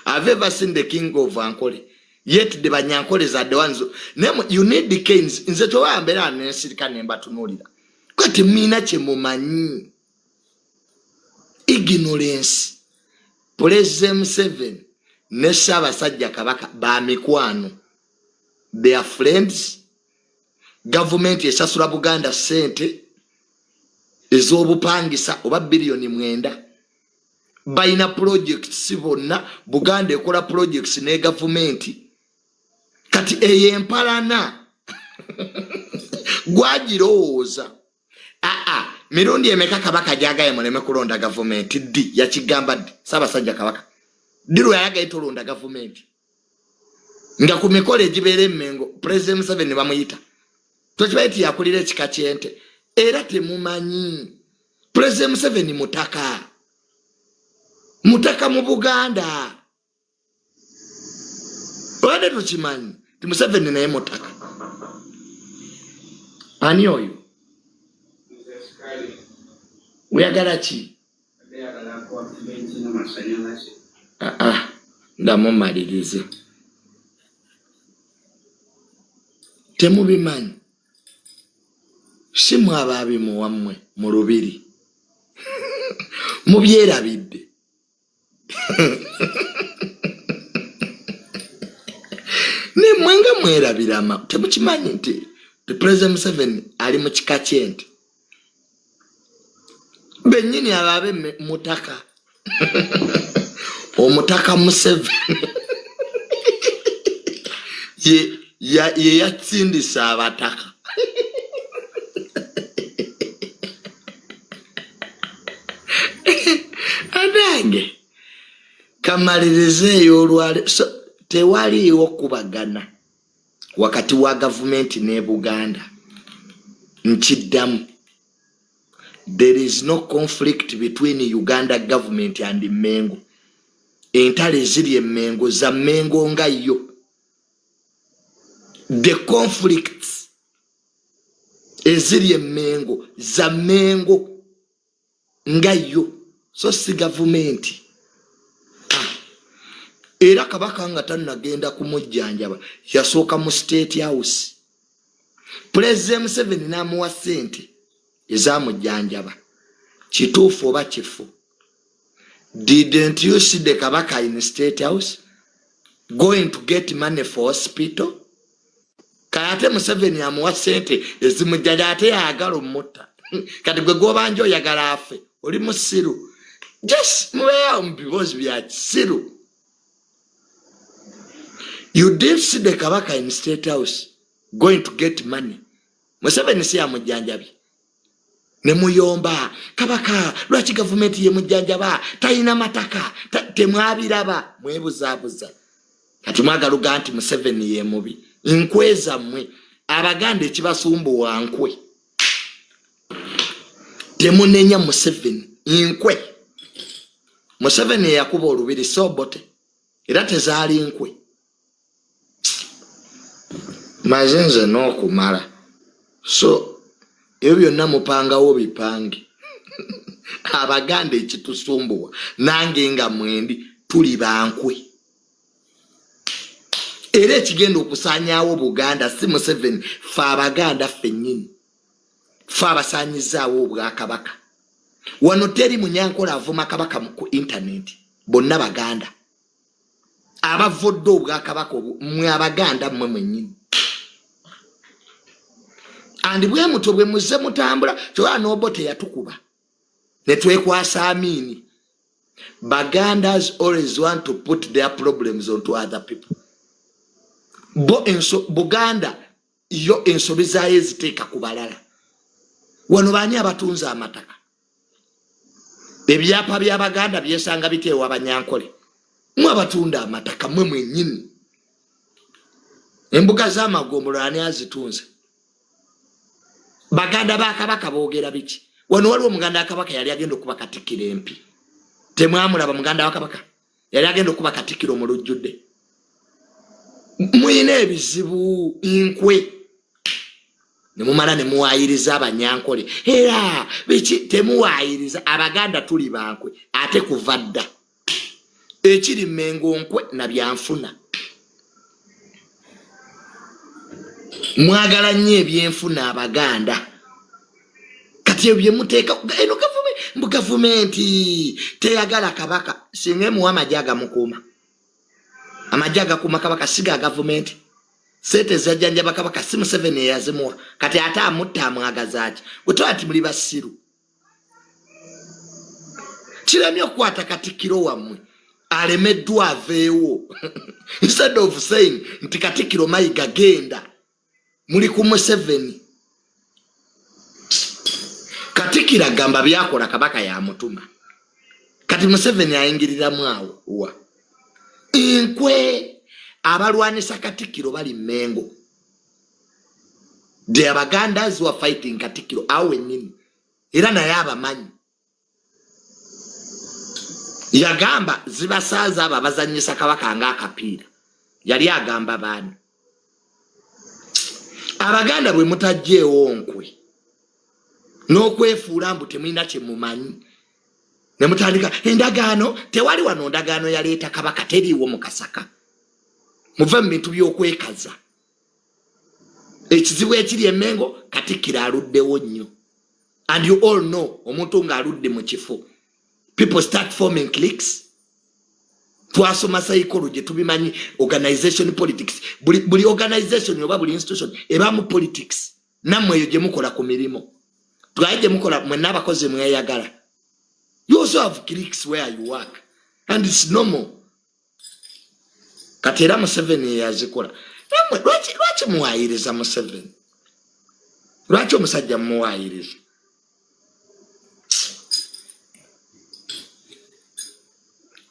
I've ever seen the king of Ankole. Yet the banyankole are the ones. You need the canes. Nze towambera nesirika nemba tunulira. Kati mina chemumanyi. Ignorance. President 7. Nesaba sajja kabaka ba mikwano. They are friends. Government esasula Buganda sente ezobupangisa oba billioni 9. Baina projects sibonna Buganda ekola projects ne government. Kati eyempalana gwagirowooza. Mirundi emeka kabaka jagaye muleme kulonda government di yakigamba di Ssaabasajja Kabaka. Diru yayaga etolonda government. Nga ku mikolo egibera Emmengo President 7 bamuyita. Tokibaiti yakulira ekika kyente. Era temumanyi. President 7 mutaka. Mutaka mu Buganda. Wade tukimanyi. Ti Museveni naye mutaka. Ani oyo? Uyagala ki? Ndamumalirize. Temubimanyi. Si mwababi muwamwe mu lubiri. Mubyerabidde. Ne mwenga mwerabirama. Temukimanyi nti the President 7 ali mu kika kyente. Benyini ababe mutaka. Omutaka Museveni. ye yatsindisa abataka. Adange kamalirize y'olwale so tewaliwo kubagana wakati wa government ne Buganda. Nkiddamu. There is no conflict between Uganda government and Mengo. Entale ziri Mengo za Mengo nga yo. The conflicts eziri Mengo za Mengo nga yo. So si government. Era kabaka nga tannagenda kumujjanjaba yasooka mu State House. President 7 namuwa sente ezamujjanjaba. Kituufu oba kifu. Didn't you see the kabaka in State House going to get money for hospital? Kayate Museveni amuwa sente ezimujjanja ate yagala omutta. Kati gwe gwobanjo oyagala afe oli musiru. Just mubeera mu bibozi bya kisiru. You did see the kabaka in State House going to get money. Museveni si amujjanjabi. Ne muyomba kabaka lwaki government ye mujjanjaba tayina mataka temwabiraba mwebuzaabuza. Kati mwagaluga nti Museveni ye mubi. Nkweza mmwe Abaganda ekibasumbu wankwe. Temunenya Museveni nkwe. Museveni yakuba olubiri sobote. Era tezaali nkwe. Mazenze n'okumala. So ebyo byonna mupangawo bipange. Abaganda ekitusumbuwa nange nga mwendi tuli bankwe. Era ekigenda okusaanyaawo Buganda si Museveni fe Abaganda ffennyini. Fe abasaanyizaawo obwakabaka. Wano teri Munyankole avuma kabaka ku internet. Bonna Baganda. Abavodde obwakabaka mwe Abaganda mmwe mwennyini. Andi bwe muto bwe muze mutambula kyowa n'obote yatukuba. Ne twekwasa amini. Bagandas always want to put their problems onto other people. Buganda yo ensobi zaayo ziteeka ku balala. Wano baani abatunza amataka. Ebyapa by'Abaganda byesanga biteewa Abanyankole. Mwe abatunda amataka mwe mwennyini. embuga z'amagombolo ani azitunze baganda ba kabaka boogera biki wano waliwo omuganda wa kabaka yali agenda okuba katikkiro empi temwamulaba muganda wa kabaka yali agenda okuba katikkiro mu lujjudde muyina ebizibu inkwe ne mumala ne muwayiriza abanyankole era biki temuwayiriza abaganda tuli bankwe ate kuva dda ekiri Mmengo nkwe na byanfuna mwagala nnyo ebyenfuna abaganda kati ebyo muteeka eno gavumenti teyagala kabaka singa muwa amagye agamukuuma amagye agakuuma kabaka siga gavumenti sente zajjanjaba kabaka si Museveni eyazimuwa kati ate amutta amwagazaaki bwetwala ti muli basiru kiremye okukwata katikkiro wammwe alemeddwa aveewo instead of saying nti katikkiro Mayiga genda muli ku Museveni katikkiro agamba byakola kabaka yamutuma kati Museveni ayingiriramu awo wa inkwe abalwanisa katikkiro bali Mmengo the Abagandas who are fighting katikkiro awe nini era naye abamanyi yagamba zibasaaza abo abazanyisa kabaka nga akapiira yali agamba baani abaganda bwe mutajjeewo nkwe n'okwefuula mbu temulina kye mumanyi ne mutandika endagaano tewali wano ndagaano yaleeta kabaka teriiwo mu Kasaka muve mu bintu by'okwekaza ekizibu ekiri Mmengo katikkiro aluddewo nnyo and you all know omuntu ng'aludde mu kifo people start forming cliques twasoma psychology tubimanyi organization politics buli organization oba buli institution ebamu politics namwe eyo gye mukola ku mirimo twaye gye mukola mwenna abakozi mweyagala you also have cliques where you work and it's normal kati era Museveni yazikola namwe lwaki muwayiriza Museveni lwaki omusajja muwayiriza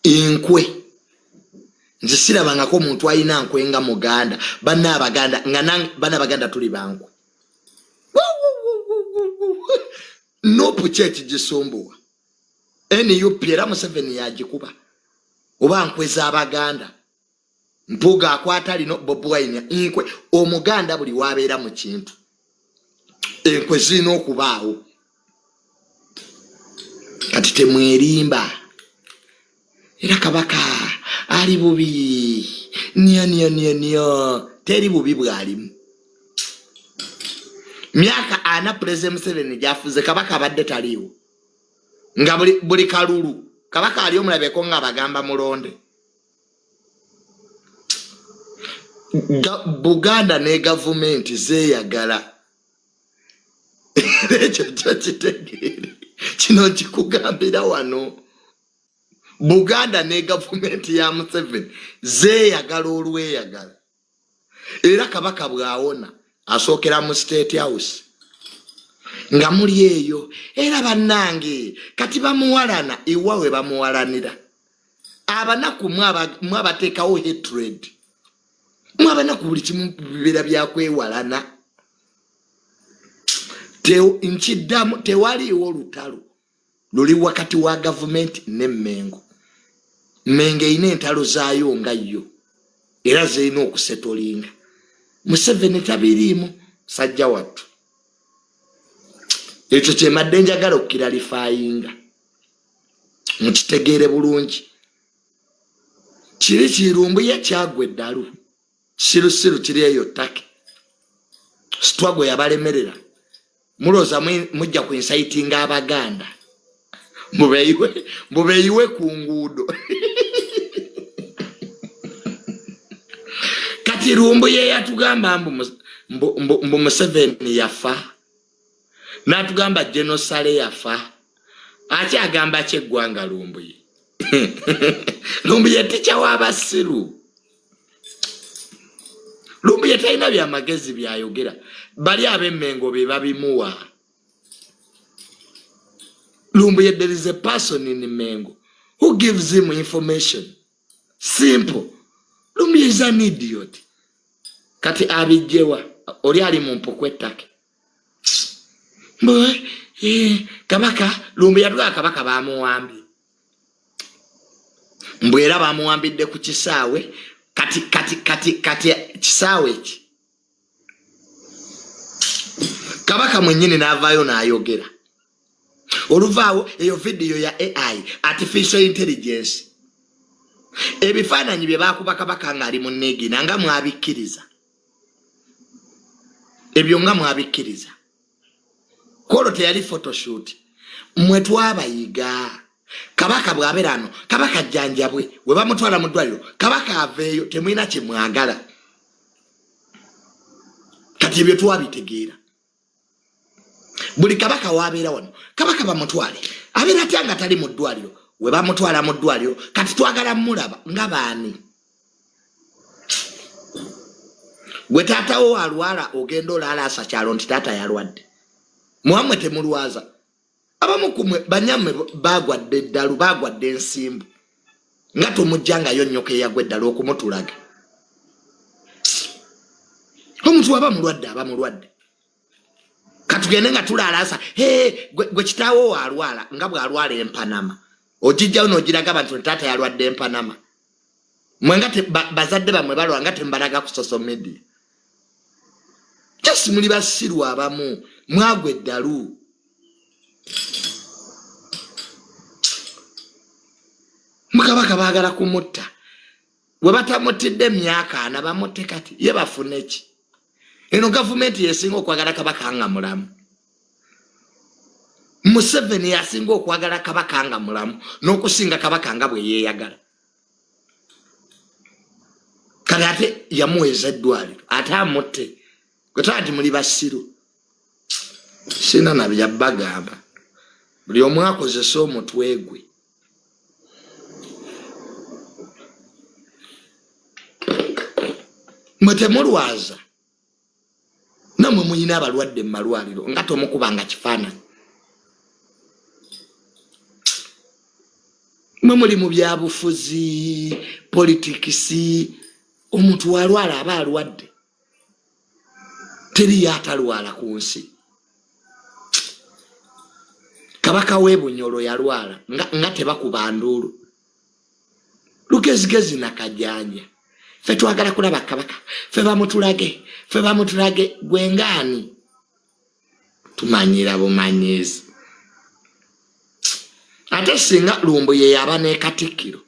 inkwe nze sirabangako omuntu alina nkwe nga muganda banna abaganda tuli bankwe nopu kyeki gisumbuwa NUP era Museveni yagikuba oba nkwe z'abaganda mpuga akwata lino Bobi Wine inkwe omuganda buli wabeera mu kintu enkwe zirina okubaawo kati temwerimba era kabaka ali bubi nyo teri bubi bwalimu myaka ana President Museveni jafuze kabaka abadde taliwo nga buli kalulu kabaka ali omulabeko nga bagamba mulonde Buganda ne government zeeyagala ekyo kitegeere kino kikugambira wano Buganda ne government ya Museveni zeeyagala olweyagala era kabaka bwawona asookera mu State House nga muli eyo era bannange kati bamuwalana iwawe bamuwalanira abanaku mwabateekawo hatred mwabanaku buli kimu bibeera byakwewalana nkiddamu tewaliiwo olutalo luli wakati wa government ne Mmengo Mmengo ine entalo zaayo nga yo era zirina okusetolinga Museveni tabiriimu sajja wattu ekyo kyemadde njagala okukiralifayinga mukitegeere bulungi kiri kirumbuye kyagwa eddalu sirusiru kiri eyo ttake sitwago yabalemerera mulooza mujja ku insaitinga abaganda mubeyiwe ku nguudo kati rumbuye yatugamba mbu Museveni yafa n'atugamba genocide yafa akyagamba kyeggwanga Lumbuye Lumbuye tica w'abasiru Lumbuye talina byamagezi byayogera bali ab'Emmengo be babimuwa Lumbuye there is a person in Mmengo who gives him information simple Lumbuye is an idiot kati abijjewa oli ali mu mpukwetake mboe kabaka lumbe yatula kabaka bamuwambye mbwera bamuwambidde ku kisaawe kati kisaawe ki kabaka mwennyini n'avaayo n'ayogera oluvaawo eyo video ya AI artificial intelligence ebifaananyi bye baakuba kabaka ng'ali mu Negina nga mwabikkiriza ebyo nga mwabikkiriza kolo teyali photoshoot mwe twabayiga kabaka bw'abeera kabaka jjanjabwe we bamutwala mu ddwaliro kabaka aveeyo temwina kye mwagala kati ebyo twabitegeera buli kabaka wabeera wano kabaka bamutwale abeera atya nga tali mu ddwaliro we bamutwala mu ddwaliro kati twagala mulaba nga baani gwe taatawo alwala ogenda olaalaasa kyalo nti taata yalwadde muwamwe temulwaza abamu kumwe banyammwe bagwadde eddalu bagwadde ensimbu nga tomujjangayo nnyoka eyagwa eddala okumutulaga omuntu aba mulwadde katugende nga tulaalaasa gwe kitaawo alwala nga bw'alwala empanama ogijjawo n'ogiraga abantu taata yalwadde empanama mwe nga bazadde bamwe balwa nga tembalaga ku social media just muli basiru abamu mwagwa eddalu mukabaka baagala kumutta we batamutidde emyaka 4 bamutte kati ye bafune ki eno gavumenti yesinga okwagala kabaka nga mulamu Museveni yasinga okwagala kabaka nga mulamu n'okusinga kabaka nga bwe yeeyagala kale ate yamuweza eddwaliro ate amutte gwetati muli basiru sina nabya bagamba buli omu akozesa omutwe gwe mwe temulwaza namwe muyina abalwadde mu malwaliro nga tomukubanga kifaananyi mwe muli mu byabufuzi politikisi omuntu walwala aba alwadde teri yatalwala ku nsi kabaka w'ebunyolo yalwala nga tebakuba nduulu lugezigezi nakajanja fe twagala kulaba kabaka fe bamutulage gwengaani tumanyira bumanyizi ate singa Lumbuye yaba ne Katikkiro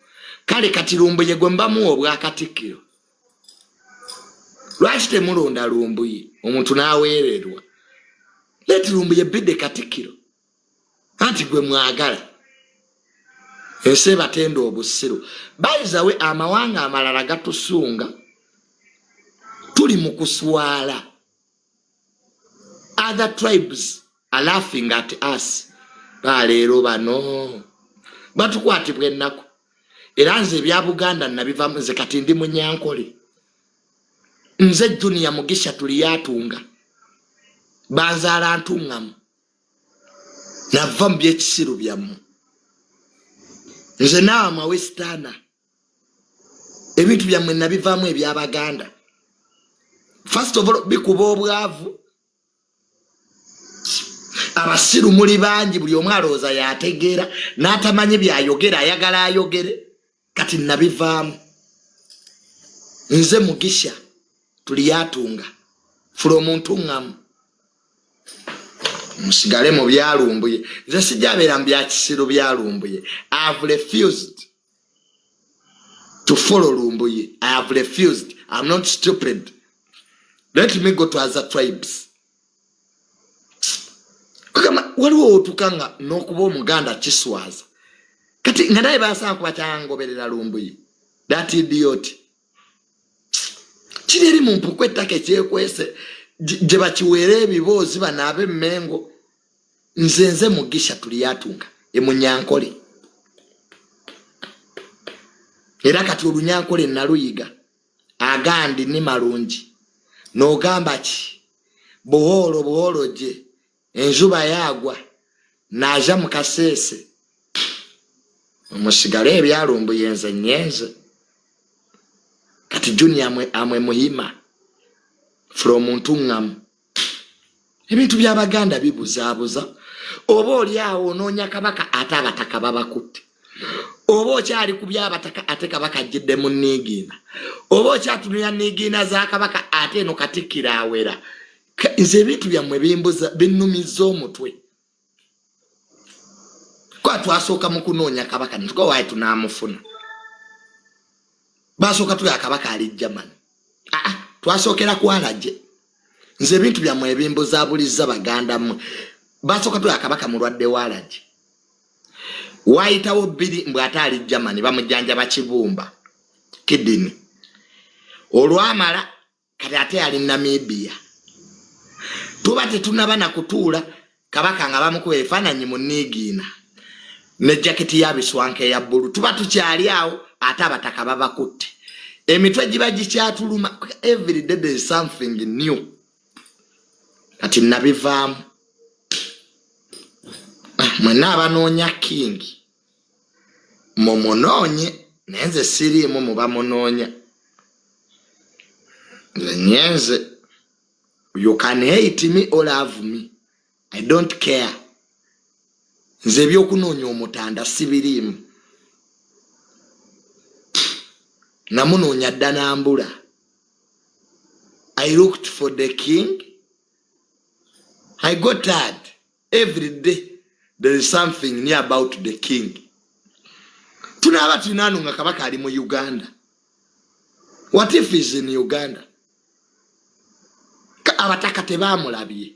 kale kati Lumbuye gwe mbamuwa obwa Katikkiro lwaki temulonda Lumbuye omuntu n'aweererwa leti Lumbuye bidde Katikkiro anti gwe mwagala ese batenda obusiru bayizawe amawanga amalala gatusunga tuli mu kuswala other tribes are laughing at us balero bano batukwatibwa ennaku era nze ebya Buganda nabivamu nze kati ndi Munyankole nze Junior Mugisha tuli yatunga banzaala ntungamu nava mu byekisiru byamu nze naawe amawesitaana ebintu byammwe nabivamu eby'Abaganda first of all bikuba obwavu abasiru muli bangi buli omu alowooza yategeera n'atamanyi byayogera ayagala ayogere kati nabivaamu nze Mugisha tuli yatunga from ntungamu musigale mu byalumbuye nze sijabeera mu byakisiru byalumbuye I have refused to follow Lumbuye. I have refused. I'm not stupid. Let me go to other tribes. Kama waliwo otukanga n'okuba Omuganda kiswaza kati nga naye baasanga kuba kyangoberera Lumbuye that idiot kiri eri mu mpuku ettaka ekyekwese gye bakiweera ebiboozi banaabe emmengo nze Mugisha tuli yatunga Munyankole era kati Olunyankole naluyiga agandi ni malungi n'ogamba ki buholo gye enjuba yagwa naja mu kaseese omusigale ebyalumbuye nze nyenze kati Junior amwe muhima from Ntungam. Ebintu by'Abaganda bibuzaabuza. Oba oli awo onoonya Kabaka ate abataka babakutte. Oba okyali ku by'abataka ate Kabaka ajjidde mu Niigiina. Oba okyatunulira Niigiina za Kabaka ate eno Katikkiro awera. Nze ebintu byammwe binnumiza omutwe. Kwa twasooka mu kunoonya Kabaka ne tukola waayi tunaamufuna. Basooka tuya Kabaka ali Germany. Twasookera ku Alajje. Nze ebintu byammwe ebimbuzaabuliza Baganda mmwe. Basooka tuya Kabaka mulwadde wa Alajje. Waayitawo bbiri mbwe ate ali Germany bamujjanjaba Kibumba kidini. Olwamala kati ate ali Namibia. Tuba tetunaba na kutuula Kabaka nga bamukuba ebifaananyi mu Niigiina ne jaketi ya biswanke ya bbulu. Tuba tukyali awo ate abataka babakutte. Emitwe giba gikyatuluma. Every day there is something new. Kati nabivaamu. Mwenna abanoonya king. Mumunoonye nenze siriimu muba munoonya. Nyenze. You can hate me or love me. I don't care. Nze ebyokunoonya omutanda sibiriimu. Namunoonya dda nambula. I looked for the king. I got tired. Every day there is something new about the king. Tunaaba tulinaano nga Kabaka ali mu Uganda. What if he's in Uganda? Abataka tebaamulabye.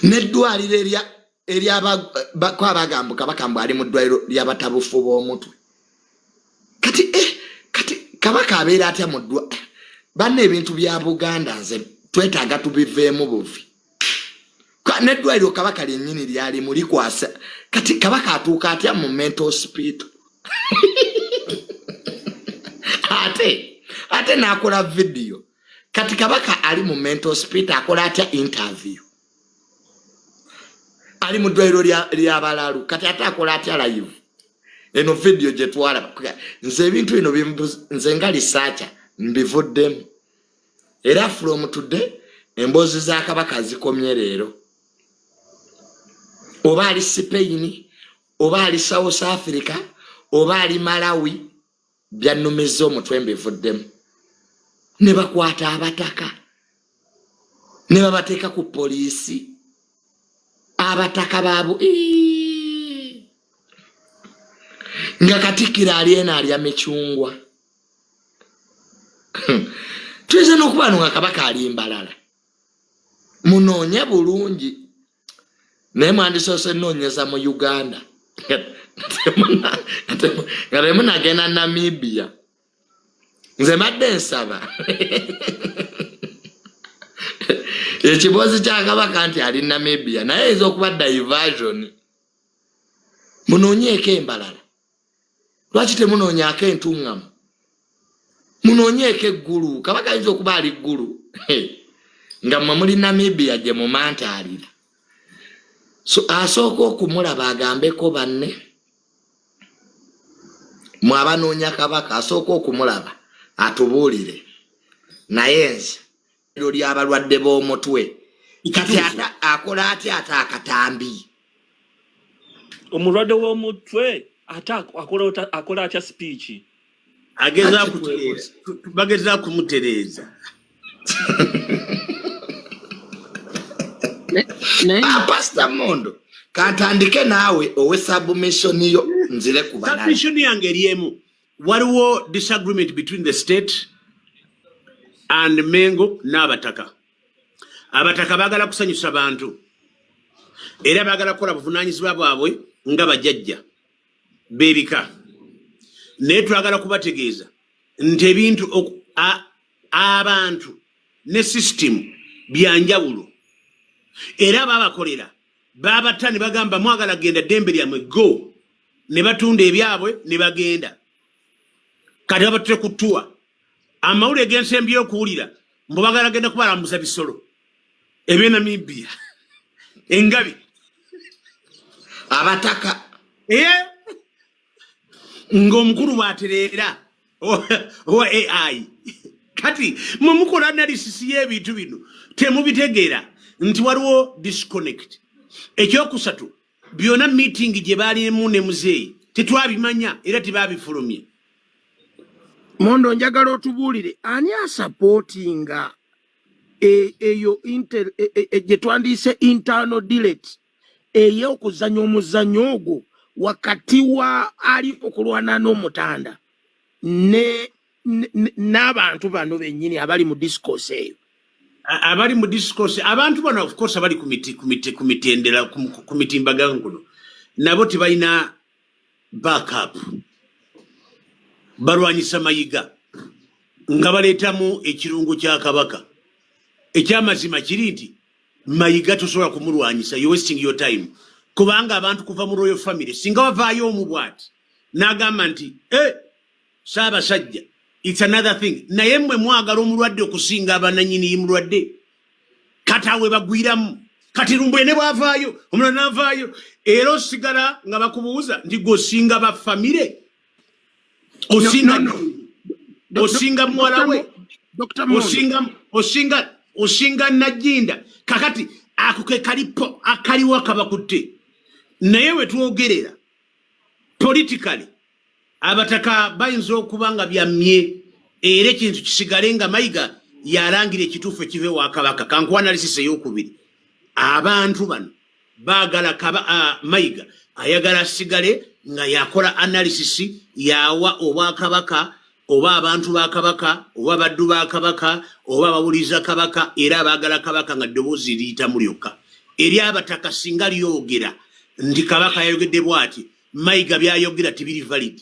N'eddwaliro kw'abagambo Kabaka mbu ali mu ddwaliro ly'abatabufu b'omutwe. Kati Kabaka abeera atya mu ddwaliro? Banne ebintu bya Buganda nze twetaaga tubiveemu buvi. N'eddwaliro Kabaka lyennyini lyali mulikwasa. Kati Kabaka atuuka atya mu mental hospital. Ate n'akola video. Kati Kabaka ali mu mental hospital akola atya interview. Ali mu ddwaliro ly'abalalu. Kati ate akola atya live. Eno video gye twalaba. Nze ebintu bino nze nga researcher mbivuddemu. Era from today emboozi za Kabaka zikomye leero. Oba ali Spain, oba ali South Africa, oba ali Malawi, byannumiza omutwe mbivuddemu. Ne bakwata abataka. Ne babateeka ku poliisi. Abataka baabo. Nga Katikkiro ali eno alya michungwa. Tuyinza n'okuba nga Kabaka ali Mbalala. Munoonye bulungi. Naye mwandisoose nnoonyeza mu Uganda. Nga temunagenda Namibia. Nze mbadde nsaba. Ekiboozi kya Kabaka nti ali Namibia. Naye eyinza okuba diversion. Munoonyeeko Mbalala. Lwaki temunoonyaako Ntungam? Munoonyeeko eggulu. Kabaka ayinza okuba ali ggulu. Nga mmwe muli Namibia gye mumantaalira. So asooka okumulaba agambeko banne. Mmwe abanoonya Kabaka asooka okumulaba atubuulire. Naye nze ly'abalwadde b'omutwe. Kati akola atya ate akatambi. Omulwadde w'omutwe ate akola atya speech. Bageza kumutereeza. Pastor Mondo kantandike naawe owe submission yo nzire ku balala. Submission yange eriemu. Waliwo disagreement between the state and Mengo n'abataka. Abataka baagala kusanyusa bantu. Era baagala kukola buvunaanyizibwa bwabwe nga bajjajja beebika. Naye twagala kubategeeza nti ebintu abantu ne system byanjawulo. Era babakolera babatani bagamba mwagala genda ddembe lyamwe go ne batunda ebyabwe ne bagenda. Kati babatule kutua amawulire g'ensembi y'okuwulira mbu bagala genda kubalambuza bisolo ebye Namibia engabi abataka ng'omukulu bw'atereera owa AI kati mumukola analysis y'ebintu bino temubitegeera nti waliwo disconnect. Ekyokusatu byonna meeting gye baalimu ne muzeeyi tetwabimanya era tebabifulumye. Mondo njagala otubuulire ani asupportinga eyo gye twandiise internal delete ey'okuzannya omuzannyo ogwo wakati wa ali okulwana n'omutanda n'abantu bano bennyini abali mu discourse eyo. Abali mu discourse abantu bano of course abali kumitendera kumitimbagano kuno nabo tebalina backup. Balwanyisa Mayiga nga baleetamu ekirungo kya Kabaka. Ekyamazima kiri nti Mayiga tosobola kumulwanyisa, you wasting your time. Kubanga abantu kuva mu royal family singa wavaayo omubwati n'agamba nti Ssaabasajja it's another thing. Naye mmwe mwagala omulwadde okusinga abananyini mulwadde katawe bagwiramu kati Lumbwe ne bwavaayo omulala n'avaayo era osigala nga bakubuuza nti gwosinga ba family osinga mwala we osinga Najinda kakati ako ke kalipo akaliwo akabakutte. Naye we twogerera politically abataka bayinza okuba nga byammye era ekintu kisigale nga Mayiga yalangira ekituufu ekive wa Kabaka. Kankuwa analysis ey'okubiri abantu bano baagala Mayiga ayagala asigale nga yakola analysis yawa oba Kabaka oba abantu ba Kabaka oba baddu ba Kabaka oba abawuliza Kabaka era abaagala Kabaka nga ddoboozi liyita mulyoka. Eri abataka singa lyogera ndi Kabaka yayogedde bw'ati Mayiga byayogera tibiri valid.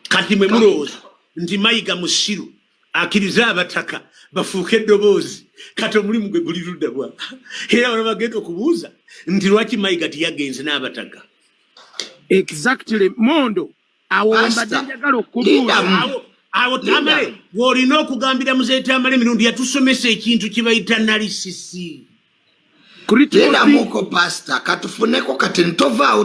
Kati mwe mulowooza nti Mayiga musiru akkiriza abataka bafuuke eddoboozi kati omulimu gwe guli ludda bwa era bano bagenda okubuuza nti lwaki Mayiga tiyagenze n'abataka. Exactly Mondo awo mbadde njagala okubuuza awo Tamale w'olina okugambira muzeeyi Tamale mirundi yatusomesa ekintu kye bayita analysis. Tera muko pastor katufuneko kati ntovaawo